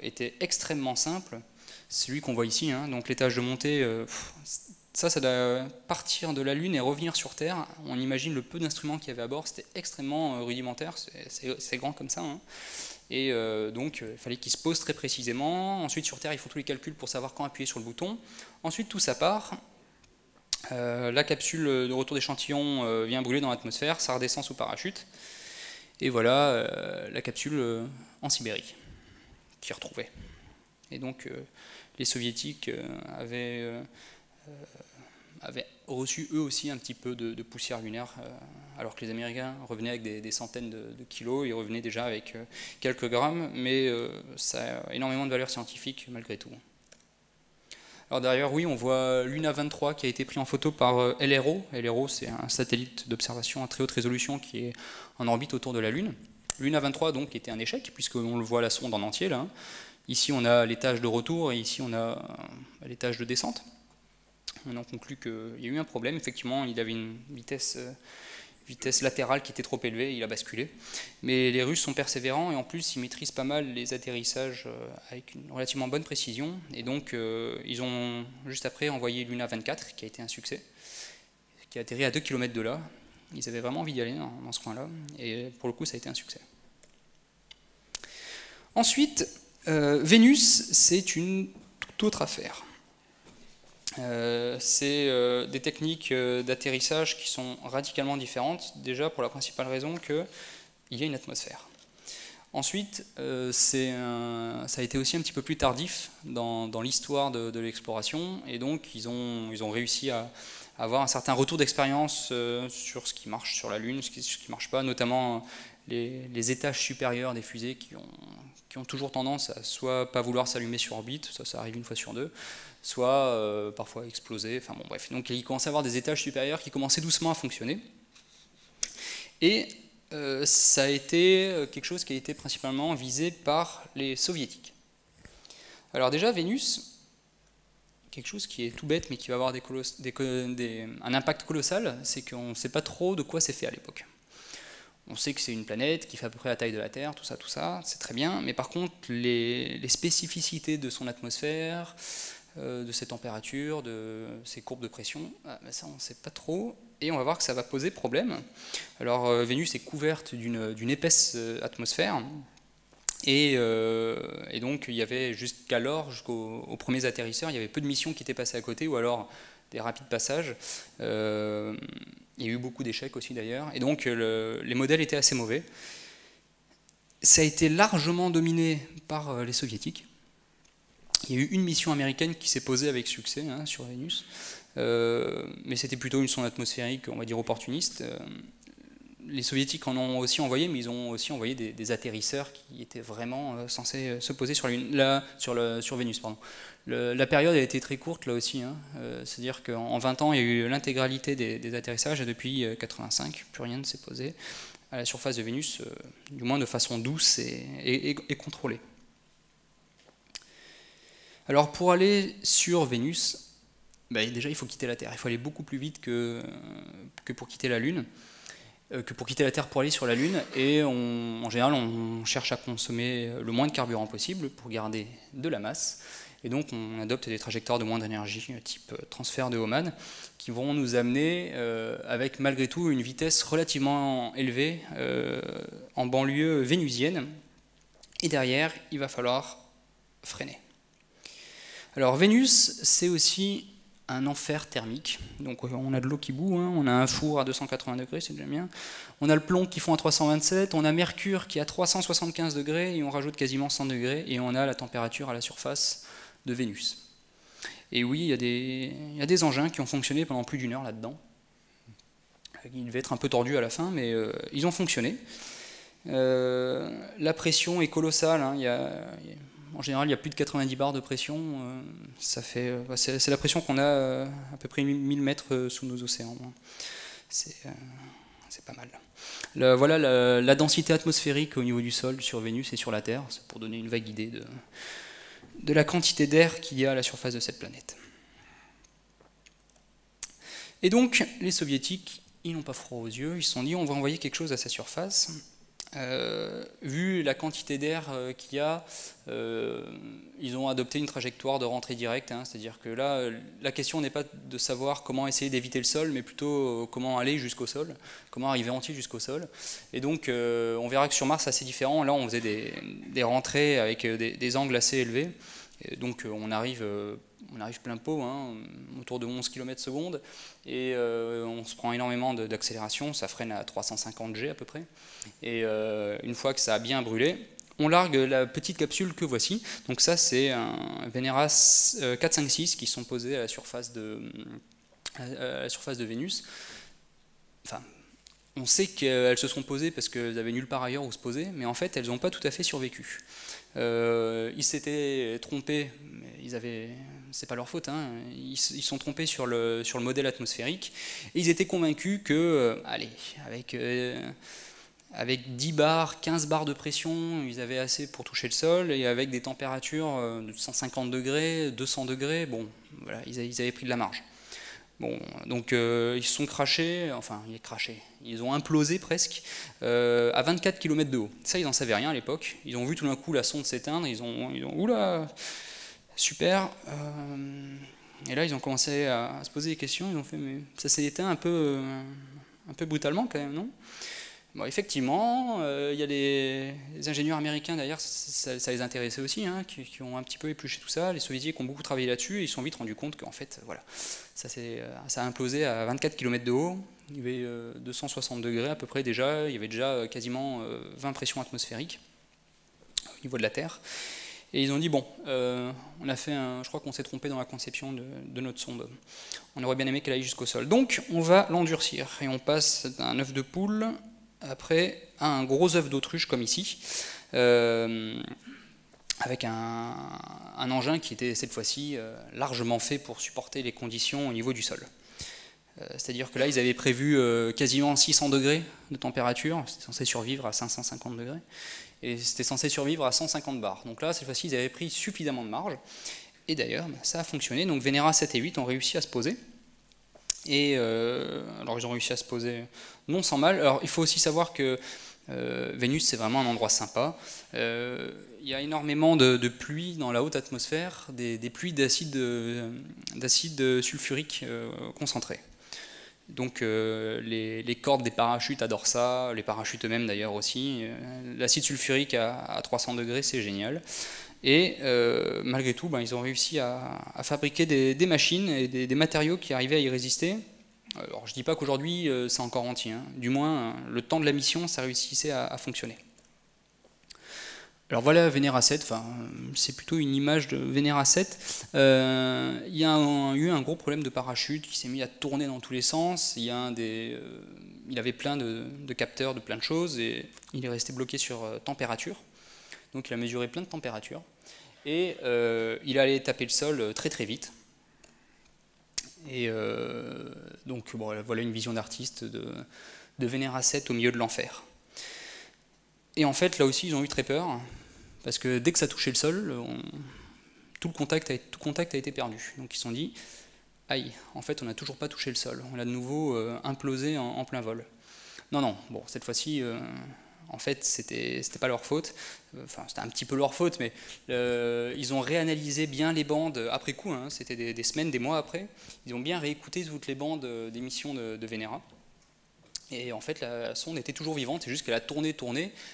étaient extrêmement simples. C'est celui qu'on voit ici, hein. Donc l'étage de montée, ça doit partir de la Lune et revenir sur Terre. On imagine le peu d'instruments qu'il y avait à bord, c'était extrêmement rudimentaire, c'est grand comme ça, hein. Et donc il fallait qu'il se pose très précisément. Ensuite sur Terre, il faut tous les calculs pour savoir quand appuyer sur le bouton. Ensuite tout ça part. La capsule de retour d'échantillon vient brûler dans l'atmosphère, ça redescend sous parachute. Et voilà la capsule en Sibérie, qui est retrouvée. Et donc les soviétiques avaient reçu eux aussi un petit peu de poussière lunaire, alors que les Américains revenaient avec des centaines de kilos, ils revenaient déjà avec quelques grammes, mais ça a énormément de valeur scientifique malgré tout. Alors derrière, oui, on voit Luna 23 qui a été pris en photo par LRO. LRO, c'est un satellite d'observation à très haute résolution qui est en orbite autour de la Lune. Luna 23 donc était un échec, puisqu'on le voit la sonde en entier là. Ici on a l'étage de retour et ici on a l'étage de descente. On en conclut qu'il y a eu un problème. Effectivement, il avait une vitesse latérale qui était trop élevée, il a basculé. Mais les Russes sont persévérants et en plus ils maîtrisent pas mal les atterrissages avec une relativement bonne précision. Et donc ils ont juste après envoyé Luna 24 qui a été un succès, qui a atterri à 2 km de là. Ils avaient vraiment envie d'y aller dans ce coin-là et pour le coup ça a été un succès. Ensuite, Vénus, c'est une toute autre affaire. C'est des techniques d'atterrissage qui sont radicalement différentes, déjà pour la principale raison qu'il y a une atmosphère. Ensuite, ça a été aussi un petit peu plus tardif dans l'histoire de l'exploration, et donc ils ont réussi à avoir un certain retour d'expérience sur ce qui marche sur la Lune, ce qui ne marche pas, notamment les étages supérieurs des fusées qui ont toujours tendance à soit pas vouloir s'allumer sur orbite, ça arrive une fois sur deux, soit parfois exploser, enfin bon bref. Donc il commençait à avoir des étages supérieurs qui commençaient doucement à fonctionner. Et ça a été quelque chose qui a été principalement visé par les soviétiques. Alors déjà Vénus, quelque chose qui est tout bête mais qui va avoir un impact colossal, c'est qu'on ne sait pas trop de quoi c'est fait à l'époque. On sait que c'est une planète qui fait à peu près la taille de la Terre, tout ça, c'est très bien. Mais par contre, les spécificités de son atmosphère, de ses températures, de ses courbes de pression, ça on ne sait pas trop. Et on va voir que ça va poser problème. Alors Vénus est couverte d'une épaisse atmosphère. Et donc il y avait jusqu'alors, jusqu'aux premiers atterrisseurs, il y avait peu de missions qui étaient passées à côté, ou alors des rapides passages. Il y a eu beaucoup d'échecs aussi d'ailleurs, et donc les modèles étaient assez mauvais. Ça a été largement dominé par les soviétiques. Il y a eu une mission américaine qui s'est posée avec succès sur Vénus, mais c'était plutôt une sonde atmosphérique, on va dire opportuniste. Les soviétiques en ont aussi envoyé, mais ils ont aussi envoyé des atterrisseurs qui étaient vraiment censés se poser sur, sur Vénus. Pardon. La période a été très courte là aussi, c'est-à-dire qu'en 20 ans, il y a eu l'intégralité des atterrissages, et depuis 1985, plus rien ne s'est posé à la surface de Vénus, du moins de façon douce et contrôlée. Alors pour aller sur Vénus, déjà il faut quitter la Terre, il faut aller beaucoup plus vite que pour quitter la Lune. Que pour quitter la Terre pour aller sur la Lune, et en général on cherche à consommer le moins de carburant possible pour garder de la masse, et donc on adopte des trajectoires de moindre énergie type transfert de Hohmann qui vont nous amener avec malgré tout une vitesse relativement élevée en banlieue vénusienne, et derrière il va falloir freiner. Alors Vénus c'est aussi un enfer thermique, donc on a de l'eau qui bout, on a un four à 280 degrés, c'est déjà bien, on a le plomb qui fond à 327, on a Mercure qui est à 375 degrés, et on rajoute quasiment 100 degrés, et on a la température à la surface de Vénus. Et oui, il y a des engins qui ont fonctionné pendant plus d'1 heure là-dedans. Ils devaient être un peu tordus à la fin, mais ils ont fonctionné. La pression est colossale, en général, il y a plus de 90 bars de pression. C'est la pression qu'on a à peu près 1000 mètres sous nos océans. C'est pas mal. Voilà la densité atmosphérique au niveau du sol sur Vénus et sur la Terre, c'est pour donner une vague idée de la quantité d'air qu'il y a à la surface de cette planète. Et donc, les soviétiques, ils n'ont pas froid aux yeux, ils se sont dit on va envoyer quelque chose à sa surface. Vu la quantité d'air qu'il y a, ils ont adopté une trajectoire de rentrée directe, c'est-à-dire que là, la question n'est pas de savoir comment essayer d'éviter le sol, mais plutôt comment aller jusqu'au sol, comment arriver entier jusqu'au sol. Et donc, on verra que sur Mars, c'est assez différent. Là, on faisait des rentrées avec des angles assez élevés. Et donc, on arrive plein pot, autour de 11 km/s, et on se prend énormément d'accélération, ça freine à 350 G à peu près. Et une fois que ça a bien brûlé, on largue la petite capsule que voici. Donc ça, c'est un Venera 456 qui sont posés à la surface de Vénus. Enfin, on sait qu'elles se sont posées parce qu'elles avaient nulle part ailleurs où se poser, mais en fait, elles n'ont pas tout à fait survécu. Ils s'étaient trompés, mais c'est pas leur faute, ils se sont trompés sur le modèle atmosphérique, et ils étaient convaincus que, avec 10 bars, 15 bars de pression, ils avaient assez pour toucher le sol, et avec des températures de 150 degrés, 200 degrés, bon, voilà, ils avaient pris de la marge. Bon, donc ils se sont crashés, ils ont implosé presque à 24 km de haut. Ça, ils n'en savaient rien à l'époque. Ils ont vu tout d'un coup la sonde s'éteindre, ils ont oula, super. Et là, ils ont commencé à se poser des questions. Ils ont fait, mais ça s'est éteint un peu brutalement quand même, non? Bon, effectivement, il y a les ingénieurs américains d'ailleurs, ça les intéressait aussi, qui ont un petit peu épluché tout ça. Les soviétiques ont beaucoup travaillé là-dessus, et ils se sont vite rendus compte qu'en fait, voilà, ça a implosé à 24 km de haut. Il y avait 260 degrés à peu près déjà, il y avait déjà quasiment 20 pressions atmosphériques au niveau de la Terre. Et ils ont dit, bon, on a fait je crois qu'on s'est trompé dans la conception de notre sonde. On aurait bien aimé qu'elle aille jusqu'au sol. Donc, on va l'endurcir, et on passe d'un œuf de poule après à un gros œuf d'autruche comme ici, avec un engin qui était cette fois-ci largement fait pour supporter les conditions au niveau du sol. C'est-à-dire que là, ils avaient prévu quasiment 600 degrés de température, c'était censé survivre à 550 degrés, et c'était censé survivre à 150 bars. Donc là, cette fois-ci, ils avaient pris suffisamment de marge, et d'ailleurs, ça a fonctionné. Donc Venera 7 et 8 ont réussi à se poser. Et alors ils ont réussi à se poser non sans mal. Alors il faut aussi savoir que Vénus, c'est vraiment un endroit sympa. Il y a énormément de pluie dans la haute atmosphère, des pluies d'acide sulfurique concentré. Donc les cordes des parachutes adorent ça, les parachutes eux-mêmes d'ailleurs aussi. L'acide sulfurique à 300 degrés, c'est génial. Et malgré tout, ils ont réussi à fabriquer des machines et des matériaux qui arrivaient à y résister. Alors je ne dis pas qu'aujourd'hui c'est encore entier, hein. Du moins le temps de la mission ça réussissait à fonctionner. Alors voilà Vénéra 7, c'est plutôt une image de Vénéra 7. Il y a eu un gros problème de parachute qui s'est mis à tourner dans tous les sens. Il avait plein de capteurs de plein de choses et il est resté bloqué sur température. Donc il a mesuré plein de températures et il allait taper le sol très très vite. Et donc bon, voilà une vision d'artiste de Vénéra 7 au milieu de l'enfer. Et en fait là aussi ils ont eu très peur parce que dès que ça touchait le sol, tout contact a été perdu. Donc ils se sont dit aïe, en fait on n'a toujours pas touché le sol, on a de nouveau implosé en plein vol. Non, bon cette fois-ci en fait c'était pas leur faute, enfin c'était un petit peu leur faute, mais ils ont réanalysé bien les bandes après coup, hein, c'était des semaines, des mois après, ils ont bien réécouté toutes les bandes d'émissions de Vénéra. Et en fait, la sonde était toujours vivante, c'est juste qu'elle a tourné,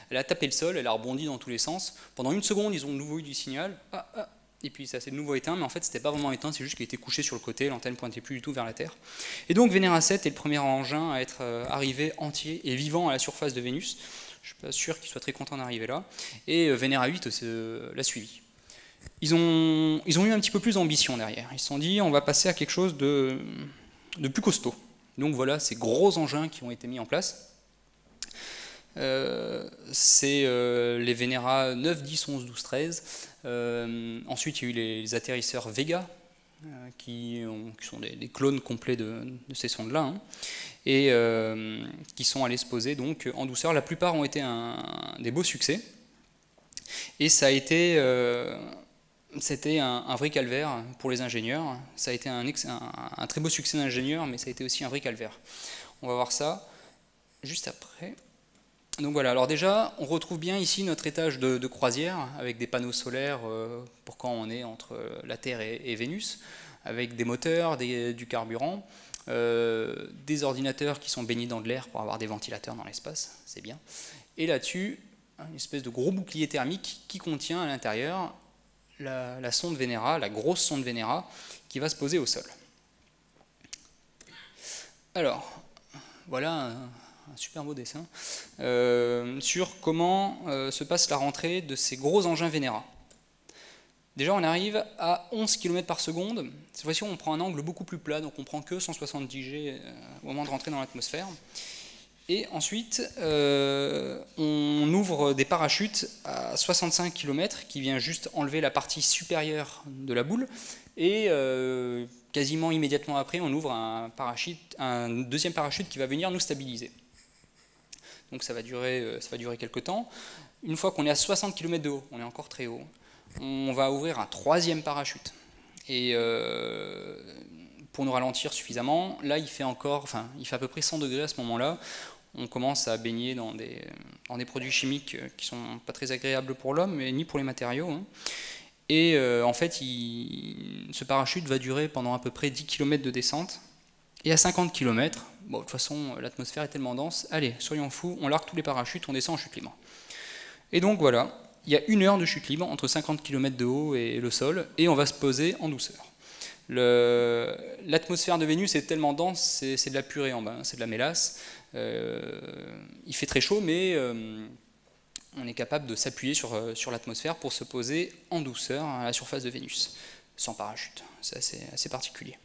elle a tapé le sol, elle a rebondi dans tous les sens. Pendant une seconde, ils ont de nouveau eu du signal, et puis ça s'est de nouveau éteint, mais en fait, c'était pas vraiment éteint, c'est juste qu'il était couché sur le côté, l'antenne pointait plus du tout vers la Terre. Et donc, Vénéra 7 est le premier engin à être arrivé entier et vivant à la surface de Vénus. Je suis pas sûr qu'il soit très content d'arriver là. Et Vénéra 8 l'a suivi. Ils ont eu un petit peu plus d'ambition derrière. Ils se sont dit, on va passer à quelque chose de plus costaud. Donc voilà ces gros engins qui ont été mis en place. C'est les Vénéra 9, 10, 11, 12, 13. Ensuite, il y a eu les atterrisseurs Vega, qui sont des clones complets de ces sondes-là, hein, et qui sont allés se poser donc, en douceur. La plupart ont été des beaux succès. Et ça a été... C'était un vrai calvaire pour les ingénieurs. Ça a été un très beau succès d'ingénieurs, mais ça a été aussi un vrai calvaire. On va voir ça juste après. Donc voilà, alors déjà, on retrouve bien ici notre étage de croisière, avec des panneaux solaires pour quand on est entre la Terre et Vénus, avec des moteurs, du carburant, des ordinateurs qui sont baignés dans de l'air pour avoir des ventilateurs dans l'espace, c'est bien. Et là-dessus, une espèce de gros bouclier thermique qui contient à l'intérieur la sonde Vénéra, la grosse sonde Vénéra, qui va se poser au sol. Alors, voilà un super beau dessin sur comment se passe la rentrée de ces gros engins Vénéra. Déjà, on arrive à 11 km par seconde. Cette fois-ci, on prend un angle beaucoup plus plat, donc on prend que 170 G au moment de rentrer dans l'atmosphère. Et ensuite, on ouvre des parachutes à 65 km qui vient juste enlever la partie supérieure de la boule. Et quasiment immédiatement après, on ouvre un deuxième parachute qui va venir nous stabiliser. Donc ça va durer quelques temps. Une fois qu'on est à 60 km de haut, on est encore très haut, on va ouvrir un troisième parachute. Et pour nous ralentir suffisamment, là il fait à peu près 100 degrés à ce moment-là. On commence à baigner dans des produits chimiques qui ne sont pas très agréables pour l'homme, ni pour les matériaux. Hein. Et en fait, ce parachute va durer pendant à peu près 10 km de descente. Et à 50 km, bon, de toute façon, l'atmosphère est tellement dense, allez, soyons fous, on largue tous les parachutes, on descend en chute libre. Et donc voilà, il y a 1 heure de chute libre entre 50 km de haut et le sol, et on va se poser en douceur. L'atmosphère de Vénus est tellement dense, c'est de la purée en bas, c'est de la mélasse. Il fait très chaud, mais on est capable de s'appuyer sur l'atmosphère pour se poser en douceur à la surface de Vénus, sans parachute. C'est assez particulier.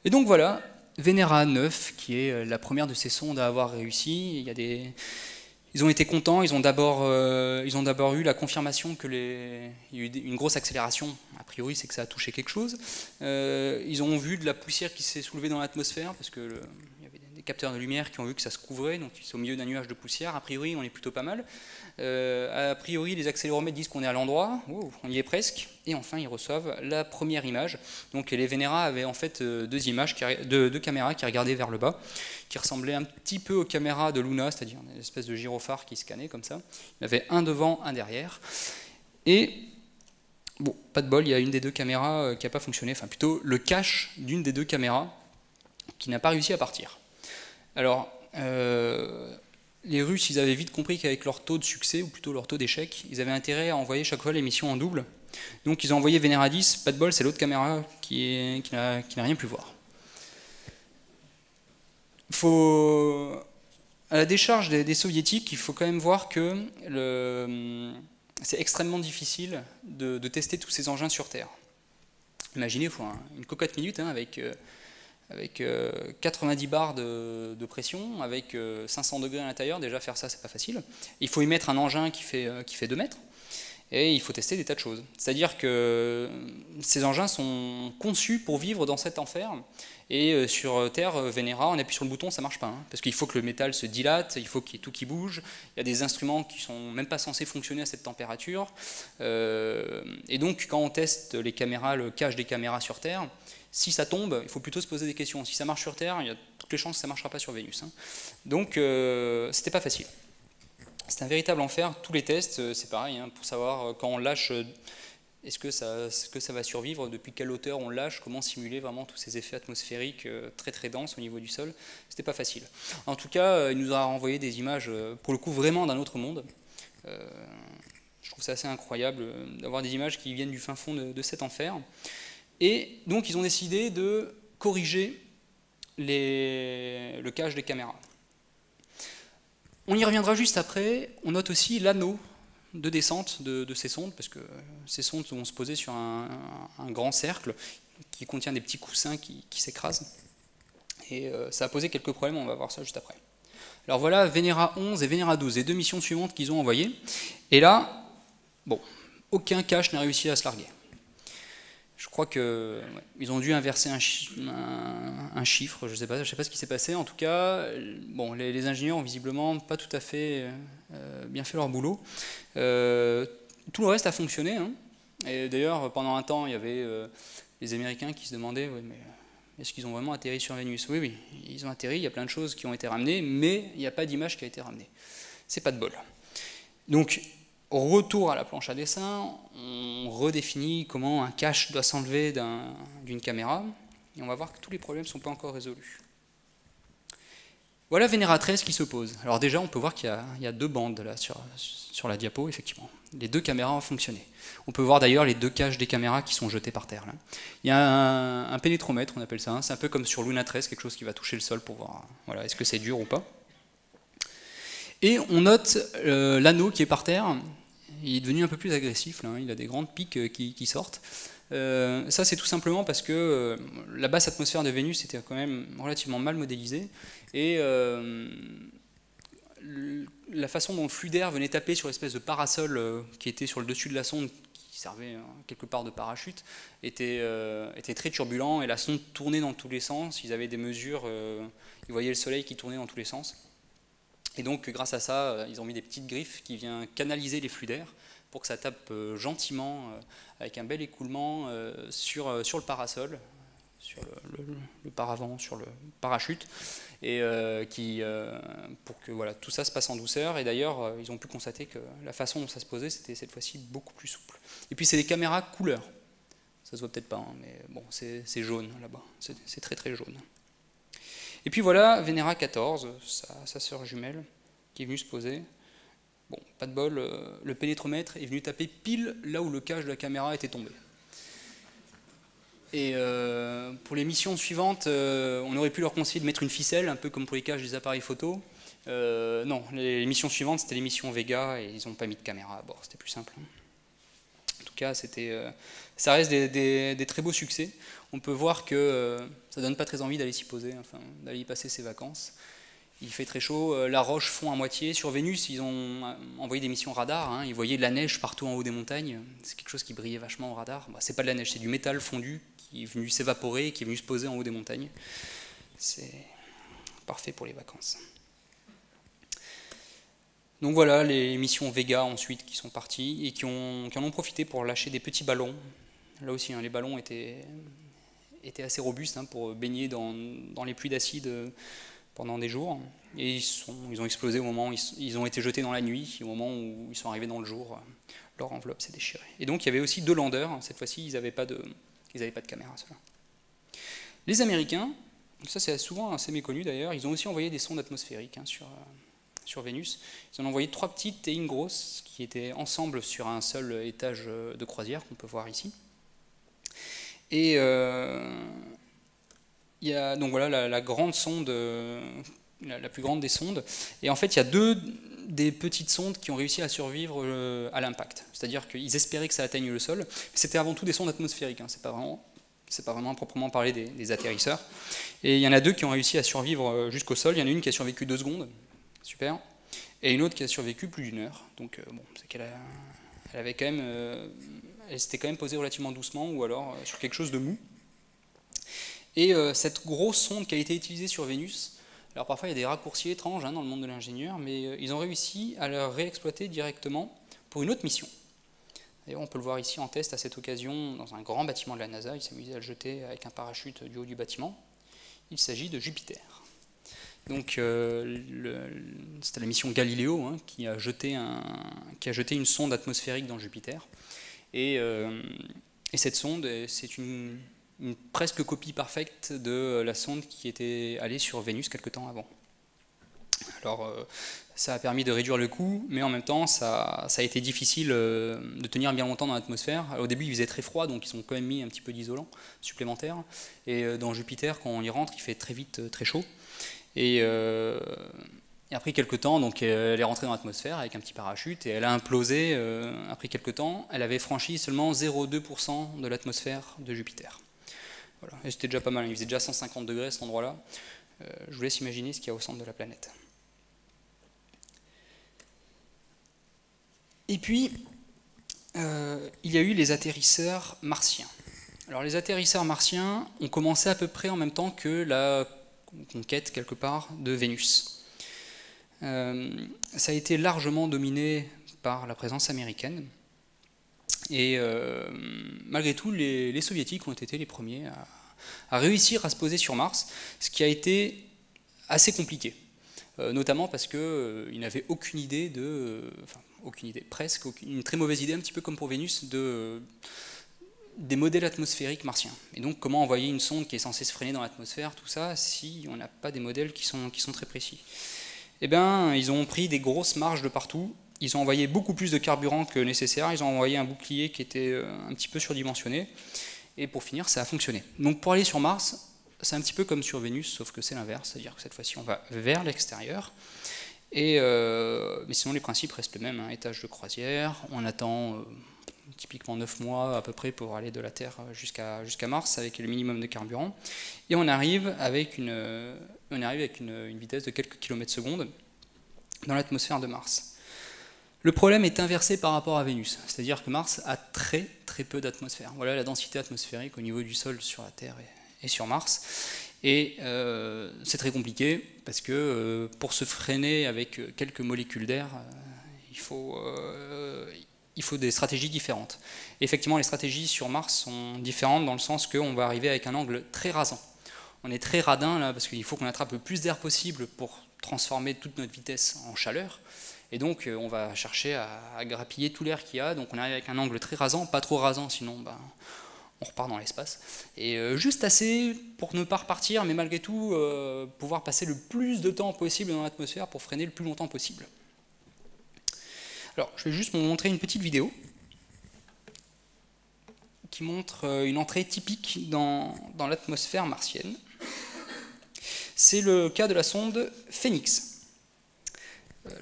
Et donc voilà, Vénéra 9, qui est la première de ces sondes à avoir réussi. Ils ont été contents, ils ont d'abord eu la confirmation qu'il y a eu une grosse accélération. A priori, c'est que ça a touché quelque chose. Ils ont vu de la poussière qui s'est soulevée dans l'atmosphère, parce qu'il y avait capteurs de lumière qui ont vu que ça se couvrait, donc c'est au milieu d'un nuage de poussière. A priori, on est plutôt pas mal. A priori, les accéléromètres disent qu'on est à l'endroit. Oh, on y est presque. Et enfin, ils reçoivent la première image. Donc les Venera avaient en fait deux caméras qui regardaient vers le bas, qui ressemblaient un petit peu aux caméras de Luna, c'est-à-dire une espèce de gyrophare qui scannait comme ça. Il y avait un devant, un derrière. Et bon, pas de bol, il y a une des deux caméras qui n'a pas fonctionné, enfin plutôt le cache d'une des deux caméras qui n'a pas réussi à partir. Alors, les Russes, ils avaient vite compris qu'avec leur taux de succès, ou plutôt leur taux d'échec, ils avaient intérêt à envoyer chaque fois les missions en double. Donc ils ont envoyé Venera 10, pas de bol, c'est l'autre caméra qui n'a rien pu voir. À la décharge des soviétiques, il faut quand même voir que c'est extrêmement difficile de tester tous ces engins sur Terre. Imaginez, il faut une cocotte minute avec 90 bars de pression, avec 500 degrés à l'intérieur. Déjà faire ça, c'est pas facile. Il faut y mettre un engin qui fait 2 mètres, et il faut tester des tas de choses. C'est-à-dire que ces engins sont conçus pour vivre dans cet enfer. Et sur Terre, Venera, on appuie sur le bouton, ça marche pas, hein, parce qu'il faut que le métal se dilate, il faut qu'il y ait tout qui bouge. Il y a des instruments qui sont même pas censés fonctionner à cette température. Et donc, quand on teste les caméras, le cache des caméras sur Terre, si ça tombe, il faut plutôt se poser des questions. Si ça marche sur Terre, il y a toutes les chances que ça ne marchera pas sur Vénus. Hein. Donc, c'était pas facile. C'est un véritable enfer. Tous les tests, c'est pareil, hein, pour savoir quand on lâche, est-ce que ça va survivre, depuis quelle hauteur on lâche, comment simuler vraiment tous ces effets atmosphériques très très denses au niveau du sol. C'était pas facile. En tout cas, il nous a envoyé des images, pour le coup, vraiment d'un autre monde. Je trouve ça assez incroyable d'avoir des images qui viennent du fin fond de cet enfer. Et donc, ils ont décidé de corriger le cache des caméras. On y reviendra juste après. On note aussi l'anneau de descente de ces sondes, parce que ces sondes vont se poser sur un grand cercle qui contient des petits coussins qui s'écrasent. Et ça a posé quelques problèmes, on va voir ça juste après. Alors voilà, Venera 11 et Venera 12, les 2 missions suivantes qu'ils ont envoyées. Et là, bon, aucun cache n'a réussi à se larguer. Je crois qu'ils ont dû inverser un chiffre, je sais pas ce qui s'est passé. En tout cas, bon, les ingénieurs ont visiblement pas tout à fait bien fait leur boulot. Tout le reste a fonctionné. Hein. Et d'ailleurs, pendant un temps, il y avait les Américains qui se demandaient mais est-ce qu'ils ont vraiment atterri sur Vénus? Oui, oui, ils ont atterri, il y a plein de choses qui ont été ramenées, mais il n'y a pas d'image qui a été ramenée. C'est pas de bol. Donc, retour à la planche à dessin, on redéfinit comment un cache doit s'enlever d'une caméra, et on va voir que tous les problèmes ne sont pas encore résolus. Voilà Venera 13 qui se pose. Alors déjà, on peut voir qu'il y a 2 bandes là sur la diapo, effectivement. Les 2 caméras ont fonctionné. On peut voir d'ailleurs les 2 caches des caméras qui sont jetées par terre. Là. Il y a un pénétromètre, on appelle ça. Hein. C'est un peu comme sur Luna 13, quelque chose qui va toucher le sol pour voir voilà, est-ce que c'est dur ou pas. Et on note l'anneau qui est par terre. Il est devenu un peu plus agressif. Là, hein. Il a des grandes piques qui sortent. Ça, c'est tout simplement parce que la basse atmosphère de Vénus était quand même relativement mal modélisée. Et la façon dont le flux d'air venait taper sur l'espèce de parasol qui était sur le dessus de la sonde, qui servait quelque part de parachute, était très turbulent, et la sonde tournait dans tous les sens. Ils avaient des mesures, ils voyaient le soleil qui tournait dans tous les sens. Et donc, grâce à ça, ils ont mis des petites griffes qui viennent canaliser les flux d'air pour que ça tape gentiment, avec un bel écoulement sur le parasol, sur le paravent, sur le parachute, et pour que voilà, tout ça se passe en douceur. Et d'ailleurs, ils ont pu constater que la façon dont ça se posait, c'était cette fois-ci beaucoup plus souple. Et puis c'est des caméras couleur. Ça se voit peut-être pas, hein, mais bon, c'est jaune là-bas, c'est très très jaune. Et puis voilà, Venera 14, sa sœur jumelle, qui est venue se poser. Bon, pas de bol, le pénétromètre est venu taper pile là où le cache de la caméra était tombé. Et pour les missions suivantes, on aurait pu leur conseiller de mettre une ficelle, un peu comme pour les caches des appareils photo. Non, les missions suivantes, c'était les missions Vega, et ils n'ont pas mis de caméra à bord, c'était plus simple. En tout cas, ça reste des très beaux succès. On peut voir que ça donne pas très envie d'aller s'y poser, enfin, d'aller y passer ses vacances. Il fait très chaud, la roche fond à moitié. Sur Vénus, ils ont envoyé des missions radar, hein, ils voyaient de la neige partout en haut des montagnes. C'est quelque chose qui brillait vachement au radar. Bah, c'est pas de la neige, c'est du métal fondu qui est venu s'évaporer et qui est venu se poser en haut des montagnes. C'est parfait pour les vacances. Donc voilà les missions Vega ensuite qui sont parties et qui en ont profité pour lâcher des petits ballons. Là aussi, hein, les ballons étaient assez robustes, hein, pour baigner dans les pluies d'acide pendant des jours. Et ils ont explosé au moment où ils ont été jetés dans la nuit, et au moment où ils sont arrivés dans le jour, leur enveloppe s'est déchirée. Et donc il y avait aussi 2 landers, cette fois-ci ils n'avaient pas de caméra. Ceux-là. Les Américains, ça c'est souvent assez méconnu d'ailleurs, ils ont aussi envoyé des sondes atmosphériques, hein, sur Vénus. Ils en ont envoyé 3 petites et une grosse qui étaient ensemble sur un seul étage de croisière qu'on peut voir ici. Et il y a donc voilà la grande sonde, la plus grande des sondes. Et en fait, il y a 2 des petites sondes qui ont réussi à survivre à l'impact. C'est-à-dire qu'ils espéraient que ça atteigne le sol. C'était avant tout des sondes atmosphériques, hein, c'est pas vraiment proprement parler des atterrisseurs. Et il y en a 2 qui ont réussi à survivre jusqu'au sol. Il y en a une qui a survécu 2 secondes, super, et une autre qui a survécu plus d'1 heure. Donc bon, c'est qu'elle avait quand même, elle s'était quand même posée relativement doucement, ou alors sur quelque chose de mou. Et cette grosse sonde qui a été utilisée sur Vénus, alors parfois il y a des raccourcis étranges, hein, dans le monde de l'ingénieur, mais ils ont réussi à la réexploiter directement pour une autre mission. D'ailleurs, on peut le voir ici en test à cette occasion dans un grand bâtiment de la NASA. Ils s'amusaient à le jeter avec un parachute du haut du bâtiment. Il s'agit de Jupiter. Donc, c'était la mission Galileo, hein, qui a jeté une sonde atmosphérique dans Jupiter. Et cette sonde, c'est une presque copie parfaite de la sonde qui était allée sur Vénus quelque temps avant. Alors, ça a permis de réduire le coût, mais en même temps, ça a été difficile de tenir bien longtemps dans l'atmosphère. Au début, il faisait très froid, donc ils ont quand même mis un petit peu d'isolant supplémentaire. Et dans Jupiter, quand on y rentre, il fait très vite très chaud. Et après quelques temps, donc, elle est rentrée dans l'atmosphère avec un petit parachute, et elle a implosé après quelques temps. Elle avait franchi seulement 0,2% de l'atmosphère de Jupiter. Voilà. Et c'était déjà pas mal, il faisait déjà 150 degrés à cet endroit-là. Je vous laisse imaginer ce qu'il y a au centre de la planète. Et puis, il y a eu les atterrisseurs martiens. Alors les atterrisseurs martiens ont commencé à peu près en même temps que la conquête, quelque part, de Vénus. Ça a été largement dominé par la présence américaine. Et malgré tout, les soviétiques ont été les premiers à réussir à se poser sur Mars, ce qui a été assez compliqué. Notamment parce qu'ils n'avaient aucune idée une très mauvaise idée, un petit peu comme pour Vénus, des modèles atmosphériques martiens. Et donc, comment envoyer une sonde qui est censée se freiner dans l'atmosphère, tout ça, si on n'a pas des modèles qui sont très précis. Eh bien, ils ont pris des grosses marges de partout. Ils ont envoyé beaucoup plus de carburant que nécessaire. Ils ont envoyé un bouclier qui était un petit peu surdimensionné. Et pour finir, ça a fonctionné. Donc, pour aller sur Mars, c'est un petit peu comme sur Vénus, sauf que c'est l'inverse. C'est-à-dire que cette fois-ci, on va vers l'extérieur. Mais sinon, les principes restent les mêmes, hein. Étage de croisière, on attend typiquement 9 mois à peu près pour aller de la Terre jusqu'à Mars avec le minimum de carburant. Et on arrive avec une vitesse de quelques kilomètres secondes dans l'atmosphère de Mars. Le problème est inversé par rapport à Vénus, c'est-à-dire que Mars a très très peu d'atmosphère. Voilà la densité atmosphérique au niveau du sol sur la Terre et sur Mars. Et c'est très compliqué parce que pour se freiner avec quelques molécules d'air, il faut des stratégies différentes. Et effectivement, les stratégies sur Mars sont différentes dans le sens qu'on va arriver avec un angle très rasant. On est très radin là parce qu'il faut qu'on attrape le plus d'air possible pour transformer toute notre vitesse en chaleur. Et donc on va chercher à grappiller tout l'air qu'il y a. Donc on arrive avec un angle très rasant, pas trop rasant sinon on repart dans l'espace. Et juste assez pour ne pas repartir, mais malgré tout pouvoir passer le plus de temps possible dans l'atmosphère pour freiner le plus longtemps possible. Alors je vais juste vous montrer une petite vidéo qui montre une entrée typique dans l'atmosphère martienne. C'est le cas de la sonde Phoenix.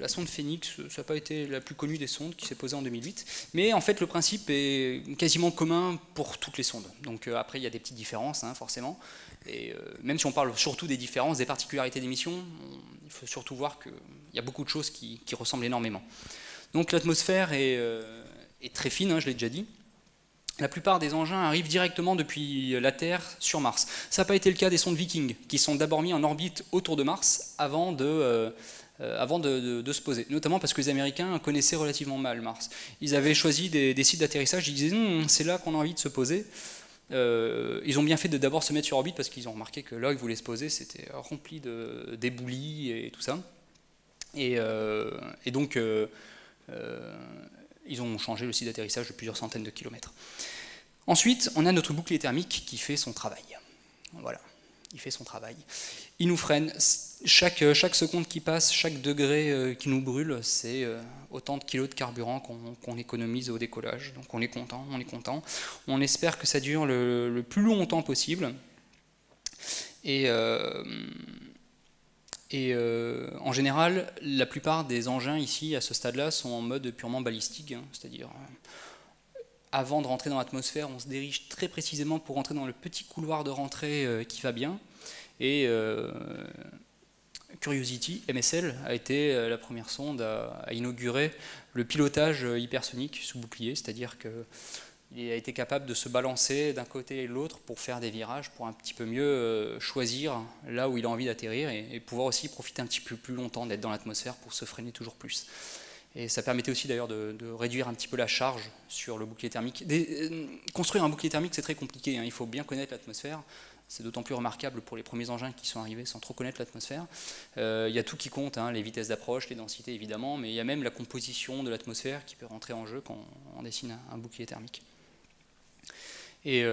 La sonde Phoenix, ça n'a pas été la plus connue des sondes qui s'est posée en 2008, mais en fait le principe est quasiment commun pour toutes les sondes. Donc après il y a des petites différences, hein, forcément, et même si on parle surtout des différences, des particularités des missions, il faut surtout voir qu'il y a beaucoup de choses qui ressemblent énormément. Donc l'atmosphère est très fine, hein, je l'ai déjà dit. la plupart des engins arrivent directement depuis la Terre sur Mars. Ça n'a pas été le cas des sondes Viking, qui sont d'abord mis en orbite autour de Mars avant de se poser. Notamment parce que les Américains connaissaient relativement mal Mars. Ils avaient choisi des sites d'atterrissage, ils disaient c'est là qu'on a envie de se poser. Ils ont bien fait de d'abord se mettre sur orbite parce qu'ils ont remarqué que là où ils voulaient se poser, c'était rempli d'éboulis et tout ça. Et donc, ils ont changé le site d'atterrissage de plusieurs centaines de kilomètres. Ensuite, on a notre bouclier thermique qui fait son travail. Voilà, il fait son travail. Il nous freine. Chaque seconde qui passe, chaque degré qui nous brûle, c'est autant de kilos de carburant qu'on économise au décollage. Donc on est content, on est content. On espère que ça dure le plus longtemps possible. Et en général, la plupart des engins ici, à ce stade-là, sont en mode purement balistique, hein, c'est-à-dire avant de rentrer dans l'atmosphère, on se dirige très précisément pour rentrer dans le petit couloir de rentrée qui va bien. Et Curiosity, MSL, a été la première sonde à inaugurer le pilotage hypersonique sous bouclier, c'est-à-dire qu'il a été capable de se balancer d'un côté et de l'autre pour faire des virages, pour un petit peu mieux choisir là où il a envie d'atterrir et pouvoir aussi profiter un petit peu plus longtemps d'être dans l'atmosphère pour se freiner toujours plus. Et ça permettait aussi d'ailleurs de réduire un petit peu la charge sur le bouclier thermique. Construire un bouclier thermique, c'est très compliqué, hein, il faut bien connaître l'atmosphère. C'est d'autant plus remarquable pour les premiers engins qui sont arrivés sans trop connaître l'atmosphère. Il y a tout qui compte, hein, les vitesses d'approche, les densités évidemment, mais il y a même la composition de l'atmosphère qui peut rentrer en jeu quand on dessine un bouclier thermique. Et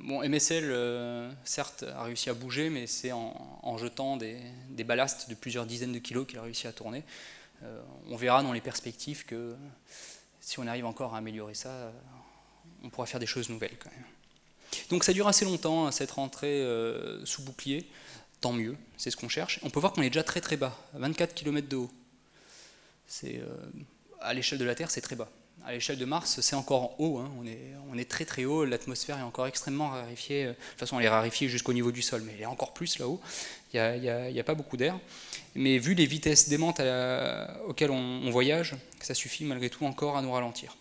bon, MSL, certes, a réussi à bouger, mais c'est en jetant des ballasts de plusieurs dizaines de kilos qu'il a réussi à tourner. On verra dans les perspectives que si on arrive encore à améliorer ça, on pourra faire des choses nouvelles quand même. Donc ça dure assez longtemps, cette rentrée sous bouclier, tant mieux, c'est ce qu'on cherche. On peut voir qu'on est déjà très très bas, à 24 km de haut. À l'échelle de la Terre, c'est très bas. À l'échelle de Mars, c'est encore haut, hein. On est très très haut, l'atmosphère est encore extrêmement raréfiée. De toute façon, elle est raréfiée jusqu'au niveau du sol, mais elle est encore plus là-haut. Il n'y a pas beaucoup d'air. Mais vu les vitesses démentes auxquelles on voyage, ça suffit malgré tout encore à nous ralentir.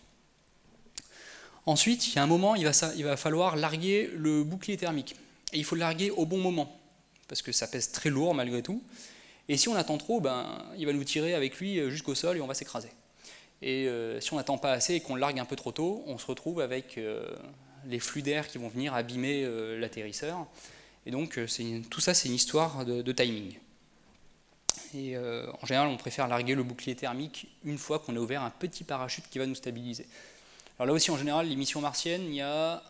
Ensuite, il y a un moment, il va falloir larguer le bouclier thermique. Et il faut le larguer au bon moment, parce que ça pèse très lourd malgré tout. Et si on attend trop, il va nous tirer avec lui jusqu'au sol et on va s'écraser. Et si on n'attend pas assez et qu'on le largue un peu trop tôt, on se retrouve avec les flux d'air qui vont venir abîmer l'atterrisseur. Et donc tout ça, c'est une histoire de timing. Et en général, on préfère larguer le bouclier thermique une fois qu'on a ouvert un petit parachute qui va nous stabiliser. Alors là aussi, en général, les missions martiennes, il y a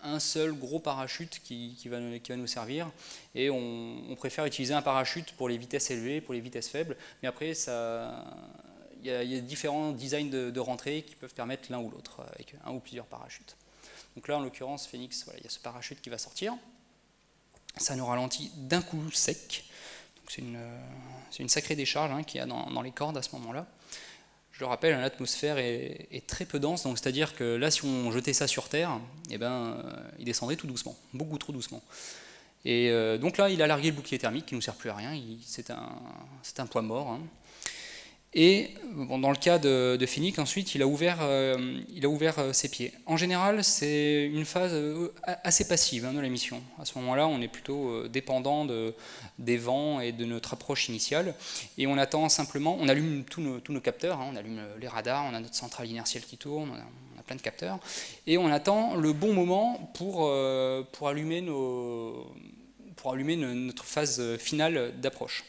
un seul gros parachute qui va nous servir. Et on préfère utiliser un parachute pour les vitesses élevées, pour les vitesses faibles. Mais après, il y a différents designs de rentrée qui peuvent permettre l'un ou l'autre, avec un ou plusieurs parachutes. Donc là, en l'occurrence, Phoenix, voilà, il y a ce parachute qui va sortir. Ça nous ralentit d'un coup sec. C'est une sacrée décharge hein, qu'il y a dans les cordes à ce moment-là. Je le rappelle, l'atmosphère est très peu dense, donc c'est-à-dire que là, si on jetait ça sur Terre, il descendrait tout doucement, beaucoup trop doucement. Et donc là, il a largué le bouclier thermique qui ne nous sert plus à rien, c'est un poids mort. Hein. Et bon, dans le cas de Phoenix, ensuite, il a ouvert ses pieds. En général, c'est une phase assez passive hein, de la mission. À ce moment-là, on est plutôt dépendant des vents et de notre approche initiale. Et on attend simplement, on allume tous nos capteurs, hein, on allume les radars, on a notre centrale inertielle qui tourne, on a plein de capteurs. Et on attend le bon moment pour allumer notre phase finale d'approche.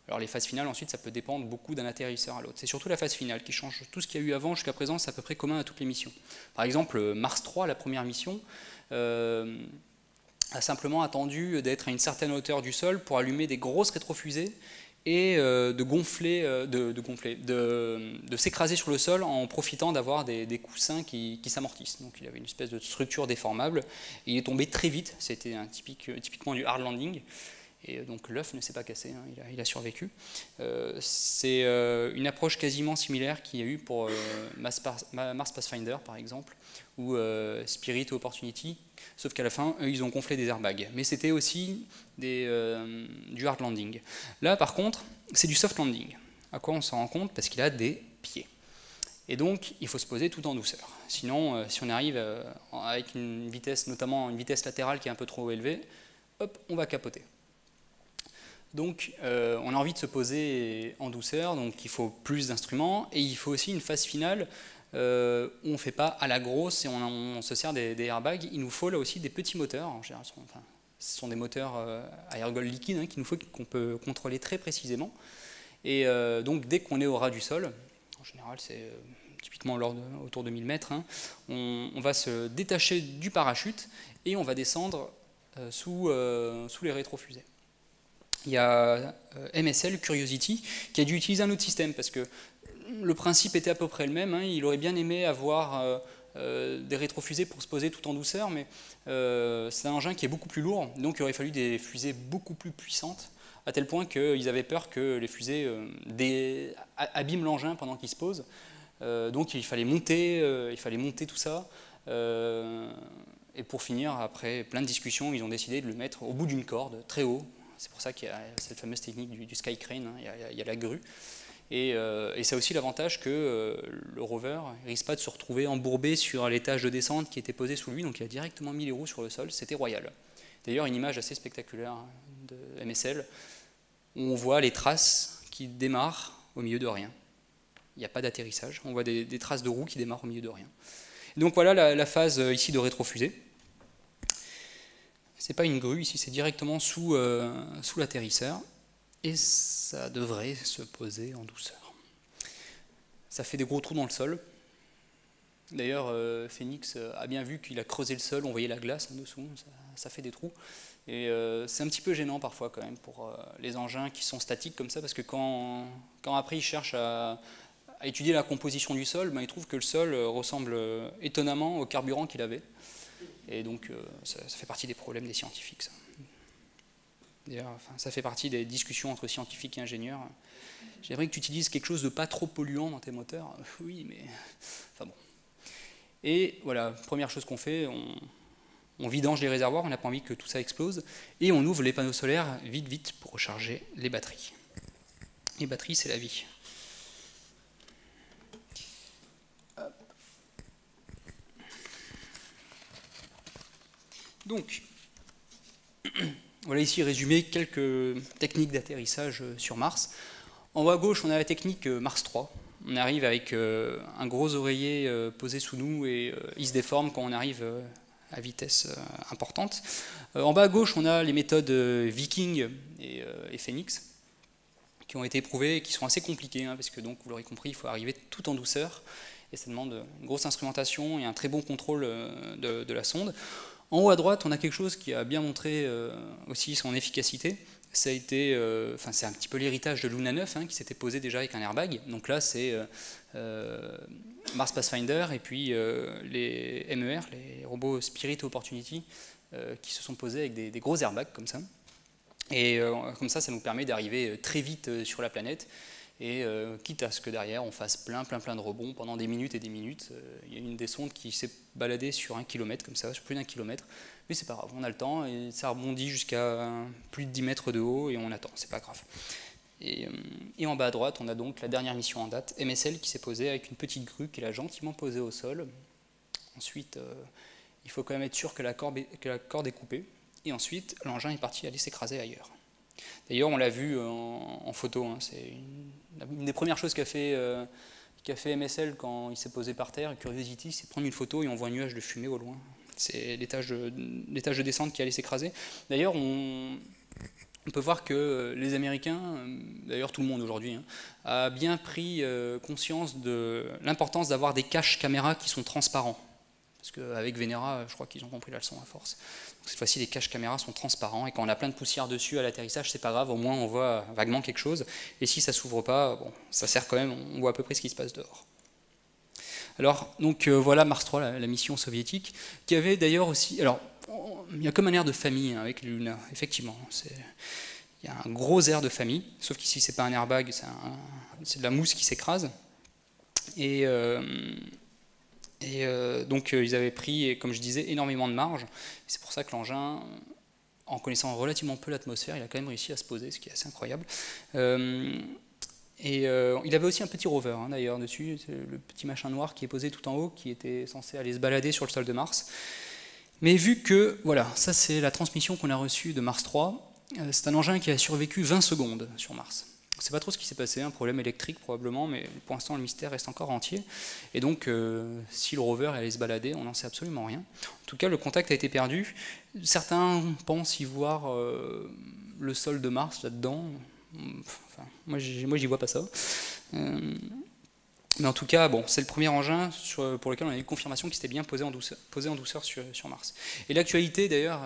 Alors les phases finales, ensuite, ça peut dépendre beaucoup d'un atterrisseur à l'autre. C'est surtout la phase finale qui change. Tout ce qu'il y a eu avant, jusqu'à présent, c'est à peu près commun à toutes les missions. Par exemple, Mars 3, la première mission, a simplement attendu d'être à une certaine hauteur du sol pour allumer des grosses rétrofusées et de s'écraser sur le sol en profitant d'avoir des coussins qui s'amortissent. Donc il avait une espèce de structure déformable. Et il est tombé très vite, c'était typiquement du hard landing. Et donc l'œuf ne s'est pas cassé, hein, il a survécu. C'est une approche quasiment similaire qu'il y a eu pour Mars Pathfinder par exemple, ou Spirit ou Opportunity, sauf qu'à la fin, eux, ils ont gonflé des airbags. Mais c'était aussi du hard landing. Là par contre, c'est du soft landing. À quoi on s'en rend compte? Parce qu'il a des pieds. Et donc, il faut se poser tout en douceur. Sinon, si on arrive avec une vitesse, notamment une vitesse latérale qui est un peu trop élevée, hop, on va capoter. Donc, on a envie de se poser en douceur, donc il faut plus d'instruments, et il faut aussi une phase finale où on ne fait pas à la grosse et on se sert des airbags. Il nous faut là aussi des petits moteurs. En général, ce sont des moteurs à ergol liquide qu'il nous faut, qu'on peut contrôler très précisément. Et donc, dès qu'on est au ras du sol, en général, c'est typiquement autour de 1000 mètres, on va se détacher du parachute et on va descendre sous les rétrofusées. Il y a MSL Curiosity qui a dû utiliser un autre système parce que le principe était à peu près le même. Il aurait bien aimé avoir des rétrofusées pour se poser tout en douceur, mais c'est un engin qui est beaucoup plus lourd, donc il aurait fallu des fusées beaucoup plus puissantes, à tel point qu'ils avaient peur que les fusées abîment l'engin pendant qu'il se pose. Donc il fallait monter tout ça. Et pour finir, après plein de discussions, ils ont décidé de le mettre au bout d'une corde, très haut. C'est pour ça qu'il y a cette fameuse technique du sky crane, il y a la grue. Et ça a aussi l'avantage que le rover ne risque pas de se retrouver embourbé sur l'étage de descente qui était posé sous lui, donc il a directement mis les roues sur le sol, c'était royal. D'ailleurs, une image assez spectaculaire de MSL, où on voit les traces qui démarrent au milieu de rien. Il n'y a pas d'atterrissage, on voit des traces de roues qui démarrent au milieu de rien. Donc voilà la phase ici de rétrofusée. C'est pas une grue, ici c'est directement sous l'atterrisseur, et ça devrait se poser en douceur. Ça fait des gros trous dans le sol. D'ailleurs, Phoenix a bien vu qu'il a creusé le sol, on voyait la glace en dessous, ça fait des trous. Et c'est un petit peu gênant parfois quand même pour les engins qui sont statiques comme ça, parce que quand après ils cherchent à étudier la composition du sol, ils trouvent que le sol ressemble étonnamment au carburant qu'il avait. Et donc ça fait partie des problèmes des scientifiques. Ça. D'ailleurs, ça fait partie des discussions entre scientifiques et ingénieurs. J'aimerais que tu utilises quelque chose de pas trop polluant dans tes moteurs. Oui, mais... Enfin bon. Et voilà, première chose qu'on fait, on vidange les réservoirs, on n'a pas envie que tout ça explose, et on ouvre les panneaux solaires vite pour recharger les batteries. Les batteries, c'est la vie. Donc, voilà ici résumé quelques techniques d'atterrissage sur Mars. En haut à gauche, on a la technique Mars 3. On arrive avec un gros oreiller posé sous nous et il se déforme quand on arrive à vitesse importante. En bas à gauche, on a les méthodes Viking et Phoenix qui ont été éprouvées et qui sont assez compliquées, parce que, donc, vous l'aurez compris, il faut arriver tout en douceur et ça demande une grosse instrumentation et un très bon contrôle de la sonde. En haut à droite, on a quelque chose qui a bien montré aussi son efficacité. Ça a été, c'est un petit peu l'héritage de Luna 9 qui s'était posé déjà avec un airbag. Donc là, c'est Mars Pathfinder et puis les MER, les robots Spirit Opportunity, qui se sont posés avec des gros airbags comme ça. Et comme ça nous permet d'arriver très vite sur la planète. Et quitte à ce que derrière on fasse plein de rebonds pendant des minutes et des minutes. Il y a une des sondes qui s'est baladée sur 1 kilomètre comme ça, sur plus d'1 kilomètre, mais c'est pas grave, on a le temps et ça rebondit jusqu'à plus de 10 mètres de haut et on attend, c'est pas grave. Et en bas à droite, on a donc la dernière mission en date, MSL, qui s'est posée avec une petite grue qu'elle a gentiment posée au sol. Ensuite, il faut quand même être sûr que la corde est coupée, et ensuite l'engin est parti aller s'écraser ailleurs. D'ailleurs, on l'a vu en photo, c'est une des premières choses qu'a fait MSL quand il s'est posé par terre, Curiosity, c'est prendre une photo et on voit un nuage de fumée au loin. C'est l'étage de descente qui allait s'écraser. D'ailleurs, on peut voir que les Américains, d'ailleurs tout le monde aujourd'hui, a bien pris conscience de l'importance d'avoir des caches caméras qui sont transparents. Parce qu'avec Venera, je crois qu'ils ont compris la leçon à force. Donc cette fois-ci, les caches caméras sont transparents et quand on a plein de poussière dessus à l'atterrissage, c'est pas grave, au moins on voit vaguement quelque chose. Et si ça s'ouvre pas, bon, ça sert quand même, on voit à peu près ce qui se passe dehors. Alors, donc voilà Mars 3, la mission soviétique, qui avait d'ailleurs aussi... Alors, il y a comme un air de famille avec les Luna, effectivement. Il y a un gros air de famille, sauf qu'ici, c'est pas un airbag, c'est de la mousse qui s'écrase. Et donc ils avaient pris, comme je disais, énormément de marge. C'est pour ça que l'engin, en connaissant relativement peu l'atmosphère, il a quand même réussi à se poser, ce qui est assez incroyable. Et il avait aussi un petit rover, hein, d'ailleurs, dessus, le petit machin noir qui est posé tout en haut, qui était censé aller se balader sur le sol de Mars. Mais vu que, voilà, ça c'est la transmission qu'on a reçue de Mars 3, c'est un engin qui a survécu 20 secondes sur Mars. On ne sait pas trop ce qui s'est passé, un problème électrique probablement, mais pour l'instant le mystère reste encore entier. Et donc, si le rover allait se balader, on n'en sait absolument rien. En tout cas, le contact a été perdu. Certains pensent y voir le sol de Mars là-dedans. Enfin, moi, j'y vois pas ça. Mais en tout cas, bon, c'est le premier engin pour lequel on a eu confirmation qu'il s'était bien posé en douceur sur Mars. Et l'actualité, d'ailleurs,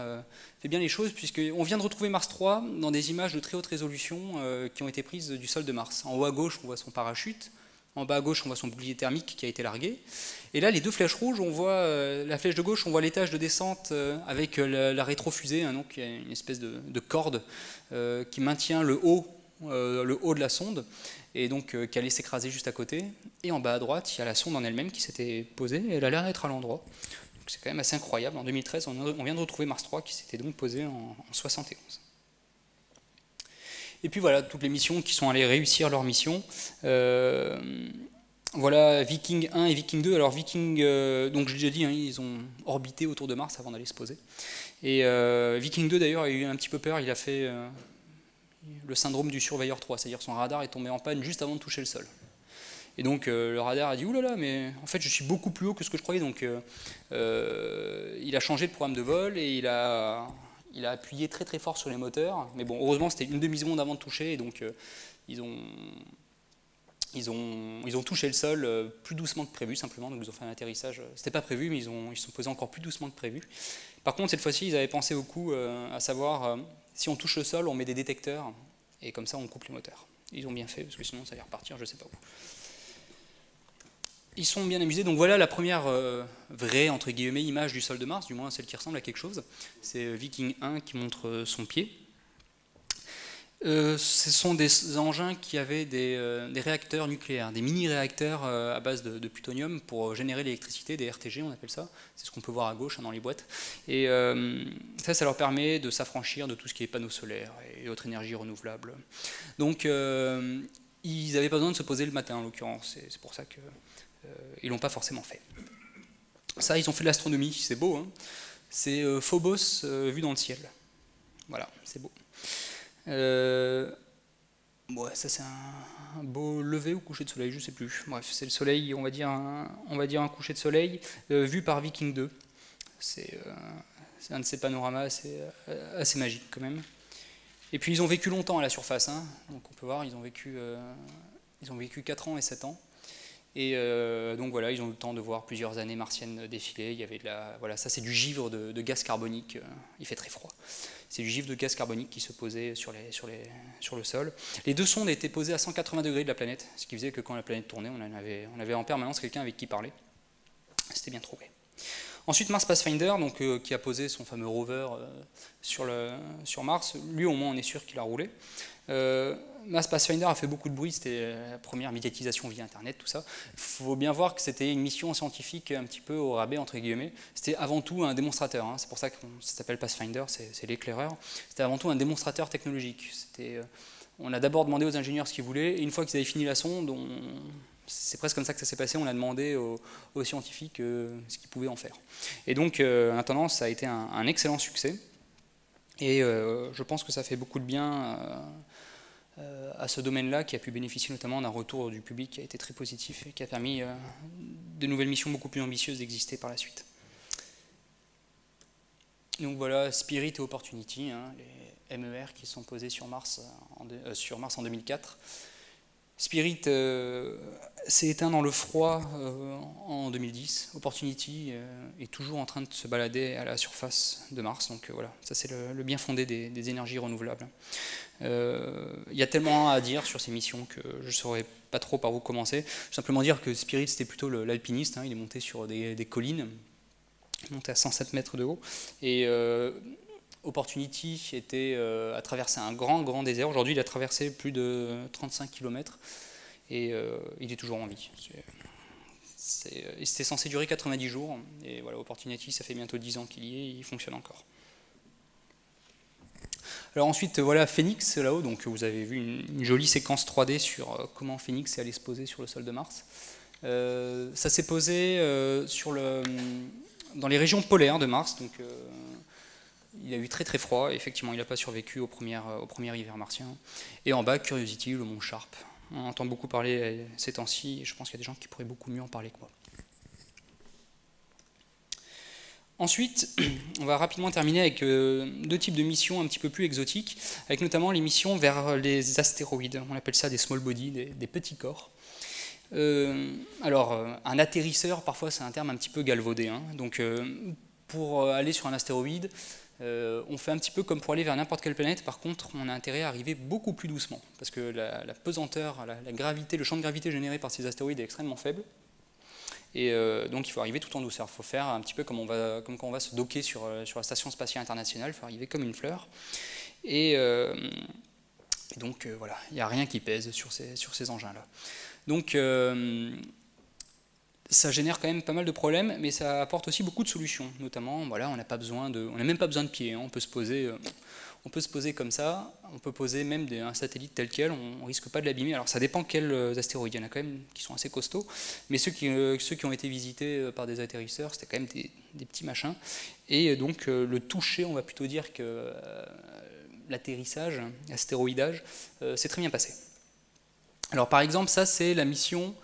fait bien les choses, puisqu'on vient de retrouver Mars 3 dans des images de très haute résolution qui ont été prises du sol de Mars. En haut à gauche, on voit son parachute. En bas à gauche, on voit son bouclier thermique qui a été largué. Et là, les deux flèches rouges, on voit la flèche de gauche, on voit l'étage de descente avec la rétrofusée, hein, donc il y a une espèce de corde qui maintient le haut de la sonde, et donc qui allait s'écraser juste à côté. Et en bas à droite, il y a la sonde en elle-même qui s'était posée, et elle a l'air d'être à l'endroit. Donc c'est quand même assez incroyable. En 2013, on vient de retrouver Mars 3 qui s'était donc posé en 71. Et puis voilà, toutes les missions qui sont allées réussir leur mission. Voilà, Viking 1 et Viking 2. Alors Viking, donc j'ai déjà dit, hein, ils ont orbité autour de Mars avant d'aller se poser. Et Viking 2 d'ailleurs a eu un petit peu peur, il a fait le syndrome du surveilleur 3, c'est-à-dire son radar est tombé en panne juste avant de toucher le sol. Et donc le radar a dit « Oulala, mais en fait je suis beaucoup plus haut que ce que je croyais ». Donc il a changé de programme de vol et il a appuyé très très fort sur les moteurs. Mais bon, heureusement c'était une demi-seconde avant de toucher, et donc ils ont touché le sol plus doucement que prévu, simplement. Donc ils ont fait un atterrissage, c'était pas prévu, mais ils sont posés encore plus doucement que prévu. Par contre, cette fois-ci, ils avaient pensé au coup, à savoir, si on touche le sol, on met des détecteurs, et comme ça on coupe les moteurs. Ils ont bien fait, parce que sinon ça allait repartir, je sais pas où. Ils sont bien amusés. Donc voilà la première vraie, entre guillemets, image du sol de Mars, du moins celle qui ressemble à quelque chose. C'est Viking 1 qui montre son pied. Ce sont des engins qui avaient des réacteurs nucléaires, des mini-réacteurs à base de plutonium pour générer l'électricité, des RTG on appelle ça, c'est ce qu'on peut voir à gauche, hein, dans les boîtes. Et ça leur permet de s'affranchir de tout ce qui est panneaux solaires et autres énergies renouvelables. Donc ils n'avaient pas besoin de se poser le matin en l'occurrence, c'est pour ça qu'ils ne l'ont pas forcément fait. Ça, ils ont fait de l'astronomie, c'est beau, hein. C'est Phobos vu dans le ciel. Voilà, c'est beau. Ouais, ça c'est un beau lever ou coucher de soleil, je sais plus. Bref, c'est le soleil, on va dire un coucher de soleil vu par Viking 2. C'est un de ces panoramas assez magiques quand même. Et puis ils ont vécu longtemps à la surface, hein. Donc on peut voir, ils ont vécu 4 ans et 7 ans. Et donc voilà, ils ont eu le temps de voir plusieurs années martiennes défiler. Il y avait voilà, ça c'est du givre de gaz carbonique. Il fait très froid. C'est du givre de gaz carbonique qui se posait sur le sol. Les deux sondes étaient posées à 180 degrés de la planète, ce qui faisait que quand la planète tournait, on avait en permanence quelqu'un avec qui parler. C'était bien trouvé. Ensuite, Mars Pathfinder, donc, qui a posé son fameux rover sur Mars, lui au moins on est sûr qu'il a roulé. Mars Pathfinder a fait beaucoup de bruit, c'était la première médiatisation via Internet, tout ça. Il faut bien voir que c'était une mission scientifique un petit peu au rabais, entre guillemets. C'était avant tout un démonstrateur, hein. C'est pour ça que ça s'appelle Pathfinder, c'est l'éclaireur. C'était avant tout un démonstrateur technologique. On a d'abord demandé aux ingénieurs ce qu'ils voulaient, et une fois qu'ils avaient fini la sonde, c'est presque comme ça que ça s'est passé, on a demandé aux scientifiques ce qu'ils pouvaient en faire. Et donc, en attendant, ça a été un excellent succès. Et je pense que ça fait beaucoup de bien à ce domaine-là, qui a pu bénéficier notamment d'un retour du public qui a été très positif et qui a permis de nouvelles missions beaucoup plus ambitieuses d'exister par la suite. Donc voilà, Spirit et Opportunity, hein, les MER qui sont posés sur Mars en 2004. Spirit s'est éteint dans le froid en 2010. Opportunity est toujours en train de se balader à la surface de Mars. Donc voilà, ça c'est le bien fondé des énergies renouvelables. Il y a tellement à dire sur ces missions que je ne saurais pas trop par où commencer. Je vais simplement dire que Spirit c'était plutôt l'alpiniste, hein, il est monté sur des collines, il est monté à 107 mètres de haut. Et Opportunity a traversé un grand désert. Aujourd'hui, il a traversé plus de 35 km et il est toujours en vie. C'était censé durer 90 jours. Et voilà, Opportunity, ça fait bientôt 10 ans qu'il y est et il fonctionne encore. Alors ensuite, voilà Phoenix là-haut, donc vous avez vu une jolie séquence 3D sur comment Phoenix est allé se poser sur le sol de Mars. Ça s'est posé dans les régions polaires de Mars, donc il a eu très très froid, et effectivement il n'a pas survécu au premier hiver martien. Et en bas, Curiosity, le mont Sharp. On entend beaucoup parler ces temps-ci, et je pense qu'il y a des gens qui pourraient beaucoup mieux en parler que moi. Ensuite, on va rapidement terminer avec deux types de missions un petit peu plus exotiques, avec notamment les missions vers les astéroïdes. On appelle ça des small bodies, des petits corps. Alors, un atterrisseur, parfois c'est un terme un petit peu galvaudé. Hein. Donc, pour aller sur un astéroïde, on fait un petit peu comme pour aller vers n'importe quelle planète. Par contre, on a intérêt à arriver beaucoup plus doucement, parce que la pesanteur, la gravité, le champ de gravité généré par ces astéroïdes est extrêmement faible. Et donc il faut arriver tout en douceur. Il faut faire un petit peu comme quand on va se docker sur la Station Spatiale Internationale. Il faut arriver comme une fleur. Et donc voilà, il n'y a rien qui pèse sur ces engins-là. Donc ça génère quand même pas mal de problèmes, mais ça apporte aussi beaucoup de solutions. Notamment, voilà, on n'a même pas besoin de pieds. Hein. On peut se poser comme ça, on peut poser même un satellite tel quel, on ne risque pas de l'abîmer. Alors ça dépend quels astéroïdes, il y en a quand même qui sont assez costauds, mais ceux qui ont été visités par des atterrisseurs, c'était quand même des petits machins. Et donc le toucher, on va plutôt dire que l'atterrissage, l'astéroïdage, s'est très bien passé. Alors par exemple, ça c'est la mission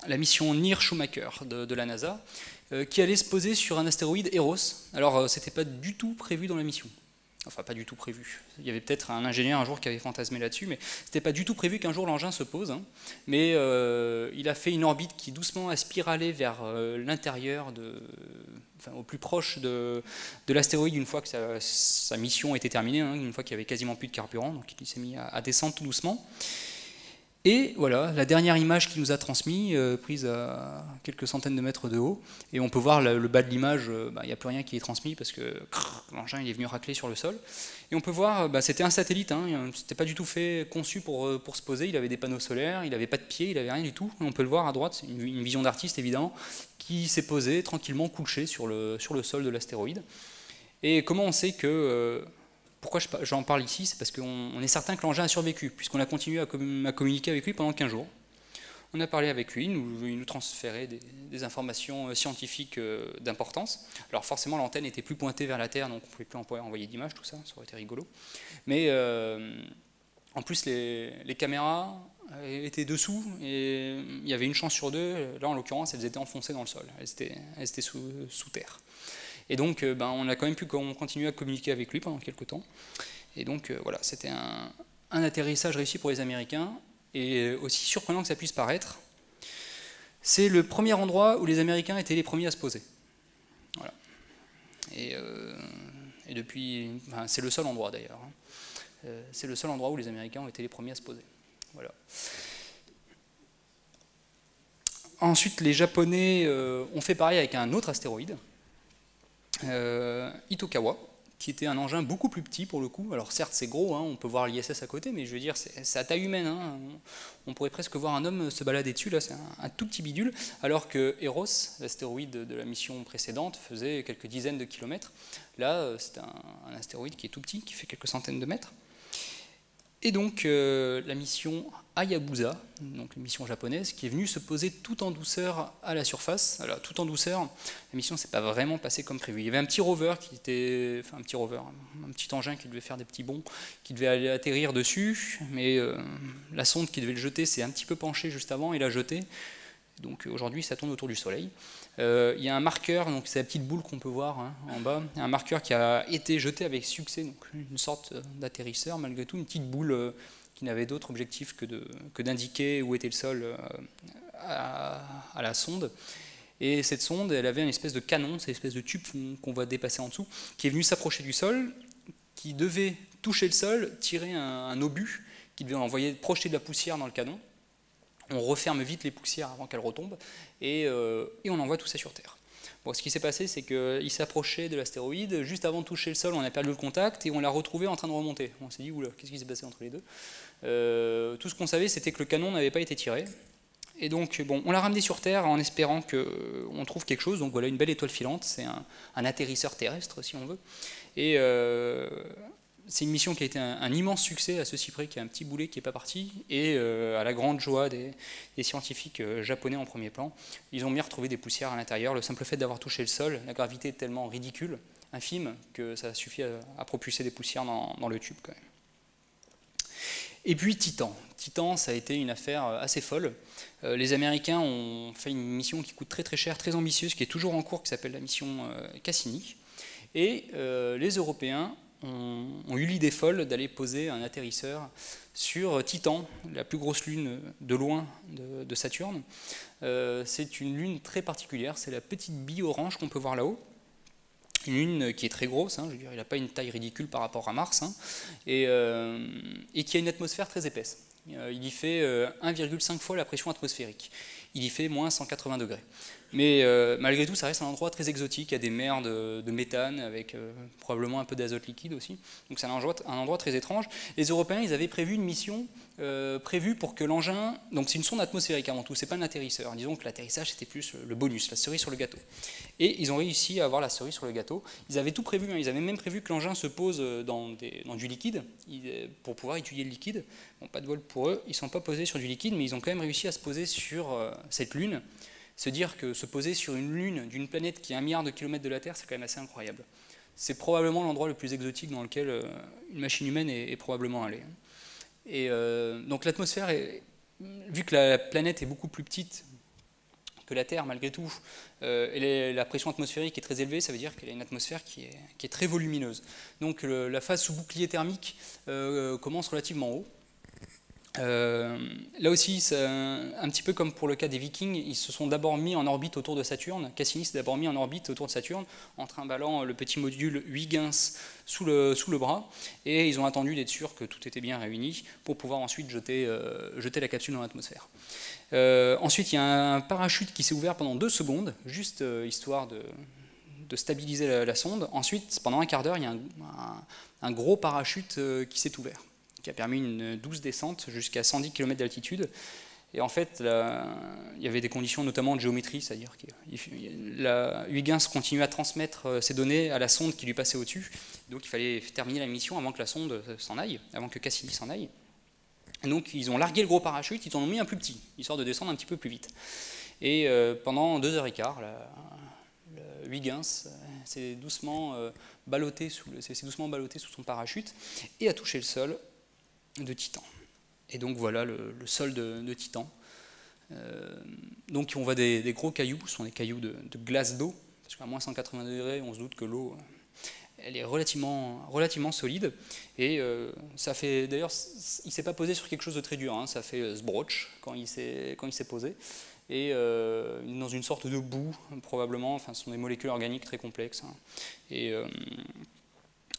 Near-Schumacher de la NASA, qui allait se poser sur un astéroïde Eros. Alors, c'était pas du tout prévu dans la mission. Enfin, pas du tout prévu. Il y avait peut-être un ingénieur un jour qui avait fantasmé là-dessus, mais c'était pas du tout prévu qu'un jour l'engin se pose. Hein. Mais il a fait une orbite qui doucement a spiralé vers l'intérieur, au plus proche de l'astéroïde une fois que sa mission était terminée, hein, une fois qu'il y avait quasiment plus de carburant. Donc, il s'est mis à descendre tout doucement. Et voilà, la dernière image qu'il nous a transmise, prise à quelques centaines de mètres de haut, et on peut voir le bas de l'image, il n'y a plus rien qui est transmis parce que l'engin est venu racler sur le sol. Et on peut voir, c'était un satellite, hein, c'était pas du tout conçu pour se poser, il avait des panneaux solaires, il n'avait pas de pieds, il n'avait rien du tout. Et on peut le voir à droite, c'est une vision d'artiste évidemment, qui s'est posé tranquillement couché sur le sol de l'astéroïde. Et comment on sait que... Pourquoi j'en parle ici? C'est parce qu'on est certain que l'engin a survécu, puisqu'on a continué à communiquer avec lui pendant 15 jours. On a parlé avec lui, il nous transférait des informations scientifiques d'importance. Alors forcément, l'antenne était plus pointée vers la Terre, donc on ne pouvait plus envoyer d'images, tout ça, ça aurait été rigolo. Mais en plus, les caméras étaient dessous, et il y avait une chance sur deux. Là, en l'occurrence, elles étaient enfoncées dans le sol, elles étaient sous terre. Et donc, on a quand même pu continuer à communiquer avec lui pendant quelques temps. Et donc, voilà, c'était un atterrissage réussi pour les Américains. Et aussi surprenant que ça puisse paraître, c'est le premier endroit où les Américains étaient les premiers à se poser. Voilà. Et depuis... Enfin, c'est le seul endroit, d'ailleurs. Hein. C'est le seul endroit où les Américains ont été les premiers à se poser. Voilà. Ensuite, les Japonais ont fait pareil avec un autre astéroïde. Itokawa, qui était un engin beaucoup plus petit pour le coup. Alors certes c'est gros, hein, on peut voir l'ISS à côté, mais je veux dire c'est à taille humaine. Hein. On pourrait presque voir un homme se balader dessus, là c'est un tout petit bidule, alors que Eros, l'astéroïde de la mission précédente, faisait quelques dizaines de kilomètres. Là c'est un astéroïde qui est tout petit, qui fait quelques centaines de mètres. Et donc la mission Hayabusa, donc une mission japonaise, qui est venue se poser tout en douceur à la surface. Alors tout en douceur, la mission ne s'est pas vraiment passée comme prévu. Il y avait un petit rover un petit engin qui devait faire des petits bonds, qui devait aller atterrir dessus, mais la sonde qui devait le jeter s'est un petit peu penchée juste avant et l'a jeté. Donc aujourd'hui ça tourne autour du Soleil. Il y a un marqueur, donc c'est la petite boule qu'on peut voir hein, en bas, un marqueur qui a été jeté avec succès, donc une sorte d'atterrisseur malgré tout, une petite boule qui n'avait d'autre objectif que d'indiquer où était le sol à la sonde. Et cette sonde, elle avait une espèce de canon, c'est une espèce de tube qu'on voit dépasser en dessous, qui est venu s'approcher du sol, qui devait toucher le sol, tirer un obus, qui devait envoyer projeter de la poussière dans le canon. On referme vite les poussières avant qu'elles retombent, et on envoie tout ça sur Terre. Bon, ce qui s'est passé, c'est qu'il s'approchait de l'astéroïde, juste avant de toucher le sol, on a perdu le contact, et on l'a retrouvé en train de remonter. On s'est dit, oula, qu'est-ce qui s'est passé entre les deux? Tout ce qu'on savait, c'était que le canon n'avait pas été tiré. Et donc, bon, on l'a ramené sur Terre en espérant qu'on trouve quelque chose. Donc voilà, une belle étoile filante, c'est un atterrisseur terrestre, si on veut. Et c'est une mission qui a été un immense succès, à ceci près qu'il y a un petit boulet qui n'est pas parti, et à la grande joie des scientifiques japonais en premier plan, ils ont bien retrouvé des poussières à l'intérieur. Le simple fait d'avoir touché le sol, la gravité est tellement ridicule, infime, que ça suffit à propulser des poussières dans le tube quand même. Et puis Titan. Titan, ça a été une affaire assez folle. Les Américains ont fait une mission qui coûte très très cher, très ambitieuse, qui est toujours en cours, qui s'appelle la mission Cassini. Et les Européens ont eu l'idée folle d'aller poser un atterrisseur sur Titan, la plus grosse lune de loin de Saturne. C'est une lune très particulière, c'est la petite bille orange qu'on peut voir là-haut. Une lune qui est très grosse, je veux dire, il n'a pas une taille ridicule par rapport à Mars, et qui a une atmosphère très épaisse. Il y fait 1,5 fois la pression atmosphérique. Il y fait moins 180 degrés. Mais malgré tout, ça reste un endroit très exotique. Il y a des mers de méthane avec probablement un peu d'azote liquide aussi. Donc c'est un endroit très étrange. Les Européens, ils avaient prévu une mission prévue pour que l'engin... Donc c'est une sonde atmosphérique avant tout, c'est pas un atterrisseur. Disons que l'atterrissage, c'était plus le bonus, la cerise sur le gâteau. Et ils ont réussi à avoir la cerise sur le gâteau. Ils avaient tout prévu, ils avaient même prévu que l'engin se pose dans du liquide pour pouvoir étudier le liquide. Bon, pas de vol pour eux, ils ne sont pas posés sur du liquide, mais ils ont quand même réussi à se poser sur cette lune. Se dire que se poser sur une lune d'une planète qui est à 1 milliard de kilomètres de la Terre, c'est quand même assez incroyable. C'est probablement l'endroit le plus exotique dans lequel une machine humaine est probablement allée. Et donc l'atmosphère, vu que la planète est beaucoup plus petite que la Terre malgré tout, la pression atmosphérique est très élevée, ça veut dire qu'elle a une atmosphère qui est très volumineuse. Donc la phase sous bouclier thermique commence relativement haut. Là aussi, un petit peu comme pour le cas des Vikings, ils se sont d'abord mis en orbite autour de Saturne. Cassini s'est d'abord mis en orbite autour de Saturne en trimballant le petit module Huygens sous le bras, et ils ont attendu d'être sûrs que tout était bien réuni pour pouvoir ensuite jeter la capsule dans l'atmosphère. Ensuite, il y a un parachute qui s'est ouvert pendant 2 secondes, juste histoire de stabiliser la sonde. Ensuite, pendant un quart d'heure, il y a un gros parachute qui s'est ouvert, qui a permis une douce descente jusqu'à 110 km d'altitude. Et en fait, il y avait des conditions notamment de géométrie, c'est-à-dire que Huygens continuait à transmettre ses données à la sonde qui lui passait au-dessus. Donc il fallait terminer la mission avant que la sonde s'en aille, avant que Cassini s'en aille. Et donc ils ont largué le gros parachute, ils en ont mis un plus petit, histoire de descendre un petit peu plus vite. Et pendant 2h15, le Huygens s'est doucement ballotté sous son parachute et a touché le sol de Titan. Et donc voilà le sol de Titan. Donc on voit des gros cailloux, ce sont des cailloux de glace d'eau, parce qu'à moins 180 degrés, on se doute que l'eau elle est relativement solide. Et ça fait, d'ailleurs, il ne s'est pas posé sur quelque chose de très dur, ça fait sbroch quand il s'est posé. Et dans une sorte de boue, probablement, enfin ce sont des molécules organiques très complexes.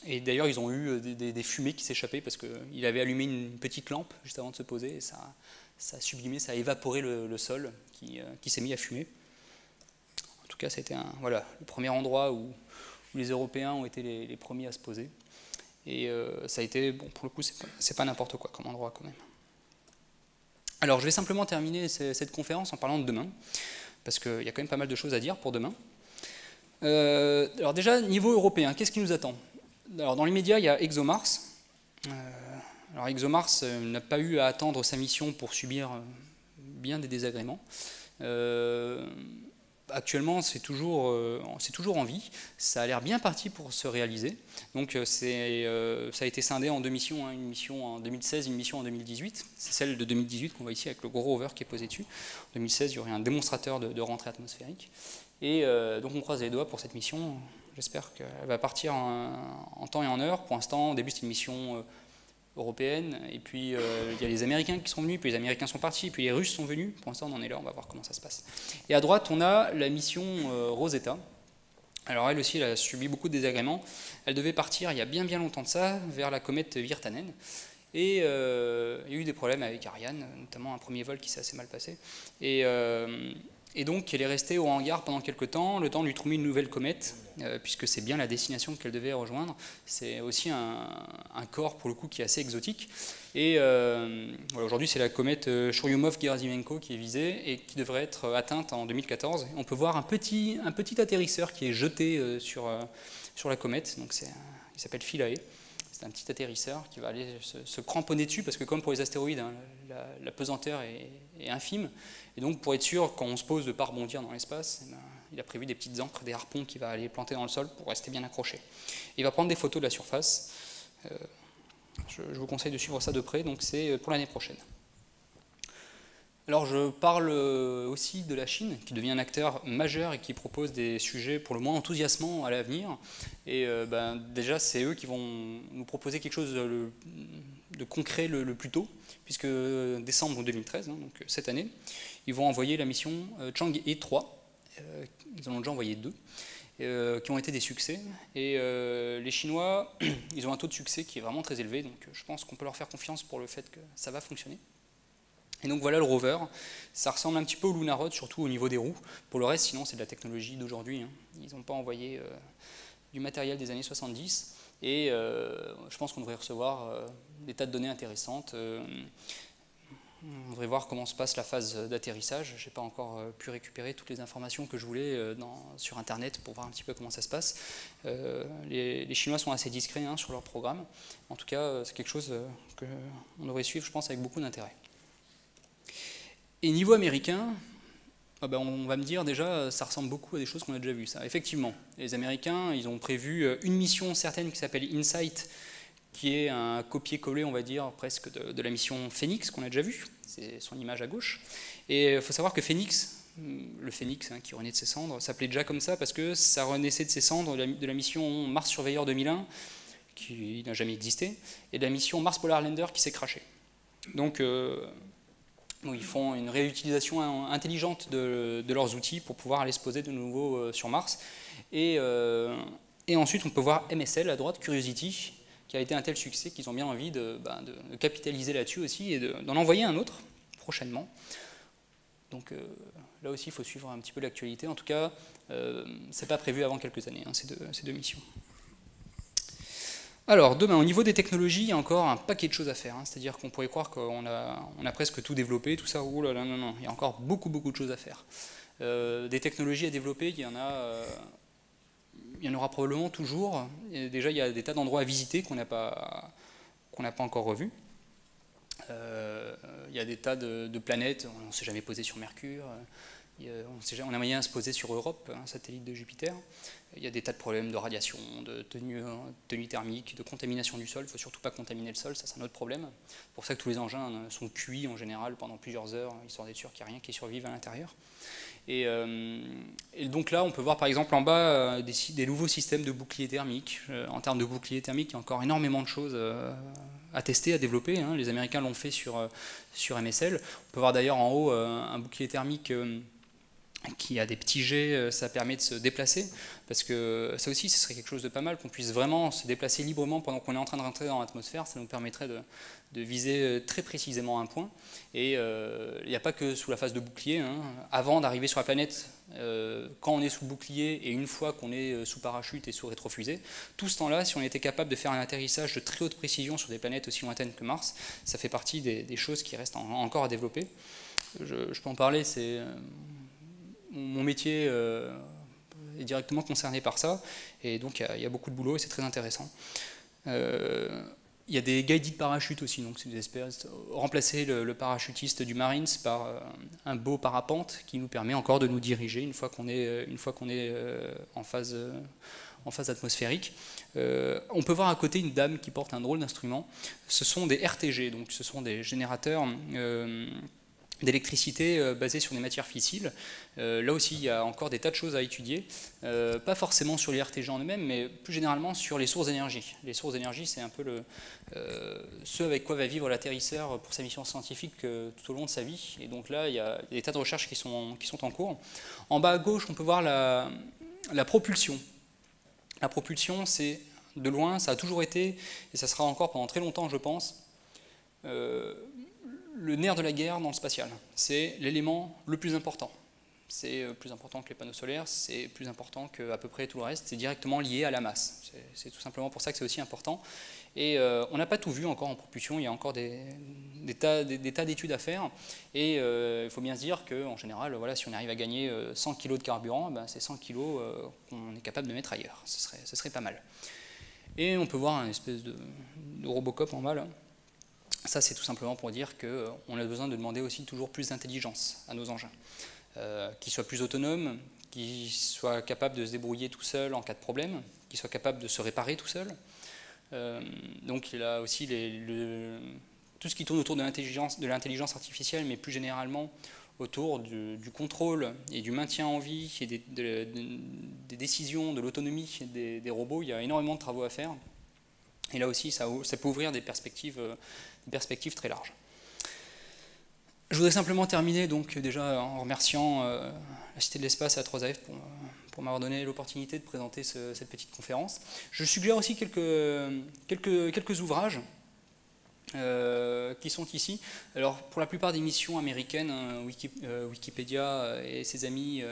Et d'ailleurs, ils ont eu des fumées qui s'échappaient parce qu'il avait allumé une petite lampe juste avant de se poser et ça a sublimé, ça a évaporé le sol qui s'est mis à fumer. En tout cas, c'était le premier endroit où les Européens ont été les premiers à se poser. Et ça a été, bon, pour le coup, c'est pas n'importe quoi comme endroit quand même. Alors, je vais simplement terminer cette conférence en parlant de demain, parce qu'il y a quand même pas mal de choses à dire pour demain. Alors déjà, niveau européen, qu'est-ce qui nous attend ? Alors dans l'immédiat, il y a ExoMars. Alors ExoMars n'a pas eu à attendre sa mission pour subir bien des désagréments. Actuellement, c'est toujours en vie. Ça a l'air bien parti pour se réaliser. Donc ça a été scindé en 2 missions, une mission en 2016, une mission en 2018. C'est celle de 2018 qu'on voit ici avec le gros rover qui est posé dessus. En 2016, il y aurait un démonstrateur de rentrée atmosphérique. Et donc on croise les doigts pour cette mission. J'espère qu'elle va partir en temps et en heure. Pour l'instant, au début, c'était une mission européenne. Et puis, il y a les Américains qui sont venus, puis les Américains sont partis, puis les Russes sont venus. Pour l'instant, on en est là, on va voir comment ça se passe. Et à droite, on a la mission Rosetta. Alors, elle aussi, elle a subi beaucoup de désagréments. Elle devait partir, il y a bien longtemps de ça, vers la comète Virtanen. Et il y a eu des problèmes avec Ariane, notamment un premier vol qui s'est assez mal passé. Et donc, elle est restée au hangar pendant quelques temps, le temps de lui trouver une nouvelle comète, puisque c'est bien la destination qu'elle devait rejoindre. C'est aussi un corps, pour le coup, qui est assez exotique. Et aujourd'hui, c'est la comète Churyumov-Gerasimenko qui est visée et qui devrait être atteinte en 2014. On peut voir un petit atterrisseur qui est jeté sur la comète. Donc, c'est il s'appelle Philae. C'est un petit atterrisseur qui va aller se cramponner dessus, parce que comme pour les astéroïdes, hein, la pesanteur est infime, et donc pour être sûr, quand on se pose, de ne pas rebondir dans l'espace, il a prévu des petites ancres, des harpons qu'il va aller planter dans le sol pour rester bien accroché. Il va prendre des photos de la surface. Je vous conseille de suivre ça de près, donc c'est pour l'année prochaine. Alors je parle aussi de la Chine, qui devient un acteur majeur et qui propose des sujets pour le moins enthousiasmants à l'avenir. Et déjà, c'est eux qui vont nous proposer quelque chose de concret le plus tôt, puisque décembre 2013, hein, donc cette année, ils vont envoyer la mission Chang'e 3. Ils en ont déjà envoyé 2. Qui ont été des succès. Et les Chinois, ils ont un taux de succès qui est vraiment très élevé, donc je pense qu'on peut leur faire confiance pour le fait que ça va fonctionner. Et donc voilà le rover. Ça ressemble un petit peu au Lunar, surtout au niveau des roues. Pour le reste, sinon, c'est de la technologie d'aujourd'hui. Hein. Ils n'ont pas envoyé du matériel des années 70. Et je pense qu'on devrait recevoir des tas de données intéressantes. On devrait voir comment se passe la phase d'atterrissage. Je n'ai pas encore pu récupérer toutes les informations que je voulais sur Internet pour voir un petit peu comment ça se passe. Les Chinois sont assez discrets sur leur programme. En tout cas, c'est quelque chose qu'on devrait suivre, je pense, avec beaucoup d'intérêt. Et niveau américain, on va me dire déjà, ça ressemble beaucoup à des choses qu'on a déjà vues. Ça. Effectivement, les Américains, ils ont prévu une mission certaine qui s'appelle InSight, qui est un copier-coller, on va dire, presque de la mission Phoenix, qu'on a déjà vue. C'est son image à gauche. Et il faut savoir que Phoenix, le Phoenix qui renaît de ses cendres, s'appelait déjà comme ça parce que ça renaissait de ses cendres de la mission Mars Surveyor 2001, qui n'a jamais existé, et de la mission Mars Polar Lander qui s'est crashée. Donc, ils font une réutilisation intelligente de leurs outils pour pouvoir aller se poser de nouveau sur Mars. Et ensuite, on peut voir MSL à droite, Curiosity, qui a été un tel succès qu'ils ont bien envie de capitaliser là-dessus aussi et d'en envoyer un autre prochainement. Donc là aussi, il faut suivre un petit peu l'actualité. En tout cas, c'est pas prévu avant quelques années, ces deux missions. Alors, demain, au niveau des technologies, il y a encore un paquet de choses à faire. C'est-à-dire qu'on pourrait croire qu'on a presque tout développé, tout ça. Oh là là, non, il y a encore beaucoup de choses à faire. Des technologies à développer, il y en aura probablement toujours. Et déjà, il y a des tas d'endroits à visiter qu'on n'a pas encore revus. Il y a des tas de planètes. On ne s'est jamais posé sur Mercure. On a moyen de se poser sur Europe, un satellite de Jupiter. Il y a des tas de problèmes de radiation, de tenue thermique, de contamination du sol. Il ne faut surtout pas contaminer le sol, ça c'est un autre problème. C'est pour ça que tous les engins sont cuits en général pendant plusieurs heures, histoire d'être sûr qu'il n'y a rien qui survive à l'intérieur. Et donc là, on peut voir par exemple en bas des nouveaux systèmes de boucliers thermiques. En termes de boucliers thermiques, il y a encore énormément de choses à tester, à développer. Les Américains l'ont fait sur MSL. On peut voir d'ailleurs en haut un bouclier thermique qui a des petits jets, ça permet de se déplacer, parce que ça aussi, ce serait quelque chose de pas mal, qu'on puisse vraiment se déplacer librement pendant qu'on est en train de rentrer dans l'atmosphère. Ça nous permettrait de viser très précisément un point. Et il n'y a pas que sous la phase de bouclier. Avant d'arriver sur la planète, quand on est sous bouclier et une fois qu'on est sous parachute et sous rétrofusée, tout ce temps-là, si on était capable de faire un atterrissage de très haute précision sur des planètes aussi lointaines que Mars, ça fait partie des choses qui restent encore à développer. Je peux en parler, c'est... Mon métier est directement concerné par ça, et donc il y a beaucoup de boulot et c'est très intéressant. Il y a des guided parachutes aussi, donc c'est des espèces remplacer le parachutiste du Marines par un beau parapente qui nous permet encore de nous diriger une fois qu'on est en phase atmosphérique. On peut voir à côté une dame qui porte un drôle d'instrument. Ce sont des RTG, donc ce sont des générateurs d'électricité basée sur des matières fissiles. Là aussi, il y a encore des tas de choses à étudier, pas forcément sur les RTG en eux-mêmes, mais plus généralement sur les sources d'énergie. Les sources d'énergie, c'est un peu ce avec quoi va vivre l'atterrisseur pour sa mission scientifique tout au long de sa vie. Et donc là, il y a des tas de recherches qui sont en cours. En bas à gauche, on peut voir la propulsion. La propulsion, c'est de loin, ça a toujours été, et ça sera encore pendant très longtemps, je pense, le nerf de la guerre dans le spatial. C'est l'élément le plus important. C'est plus important que les panneaux solaires, c'est plus important qu'à peu près tout le reste, c'est directement lié à la masse. C'est tout simplement pour ça que c'est aussi important. Et on n'a pas tout vu encore en propulsion, il y a encore des tas d'études à faire. Et il faut bien se dire qu'en général, voilà, si on arrive à gagner 100 kg de carburant, c'est 100 kg qu'on est capable de mettre ailleurs. Ce serait pas mal. Et on peut voir un espèce de Robocop en bas là. Ça, c'est tout simplement pour dire qu'on a besoin de demander aussi toujours plus d'intelligence à nos engins. Qu'ils soient plus autonomes, qu'ils soient capables de se débrouiller tout seuls en cas de problème, qu'ils soient capables de se réparer tout seuls. Donc il y a aussi tout ce qui tourne autour de l'intelligence artificielle, mais plus généralement autour du contrôle et du maintien en vie et des décisions, de l'autonomie des robots. Il y a énormément de travaux à faire. Et là aussi, ça peut ouvrir des perspectives très larges. Je voudrais simplement terminer donc déjà en remerciant la Cité de l'Espace à 3AF pour m'avoir donné l'opportunité de présenter cette petite conférence. Je suggère aussi quelques ouvrages qui sont ici. Alors pour la plupart des missions américaines, Wikipédia et ses amis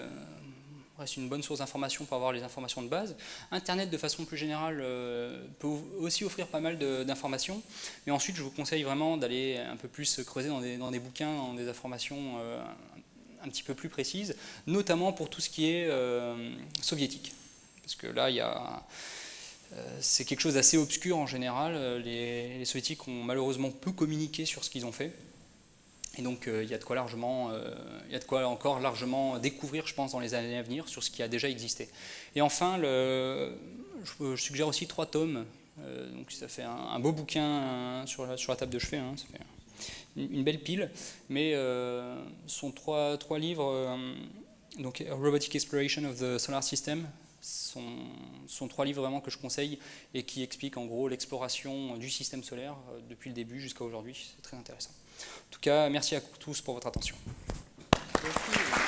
reste une bonne source d'information pour avoir les informations de base. Internet, de façon plus générale, peut aussi offrir pas mal d'informations. Mais ensuite, je vous conseille vraiment d'aller un peu plus creuser dans des bouquins, dans des informations un petit peu plus précises, notamment pour tout ce qui est soviétique. Parce que là, c'est quelque chose d'assez obscur en général. Les soviétiques ont malheureusement peu communiqué sur ce qu'ils ont fait. Et donc il y a de quoi encore largement découvrir, je pense, dans les années à venir sur ce qui a déjà existé. Et enfin, je suggère aussi 3 tomes. Donc ça fait un beau bouquin sur la table de chevet, hein, ça fait une belle pile. Mais sont 3 livres, donc Robotic Exploration of the Solar System, sont 3 livres vraiment que je conseille et qui expliquent en gros l'exploration du système solaire depuis le début jusqu'à aujourd'hui. C'est très intéressant. En tout cas, merci à tous pour votre attention. Merci.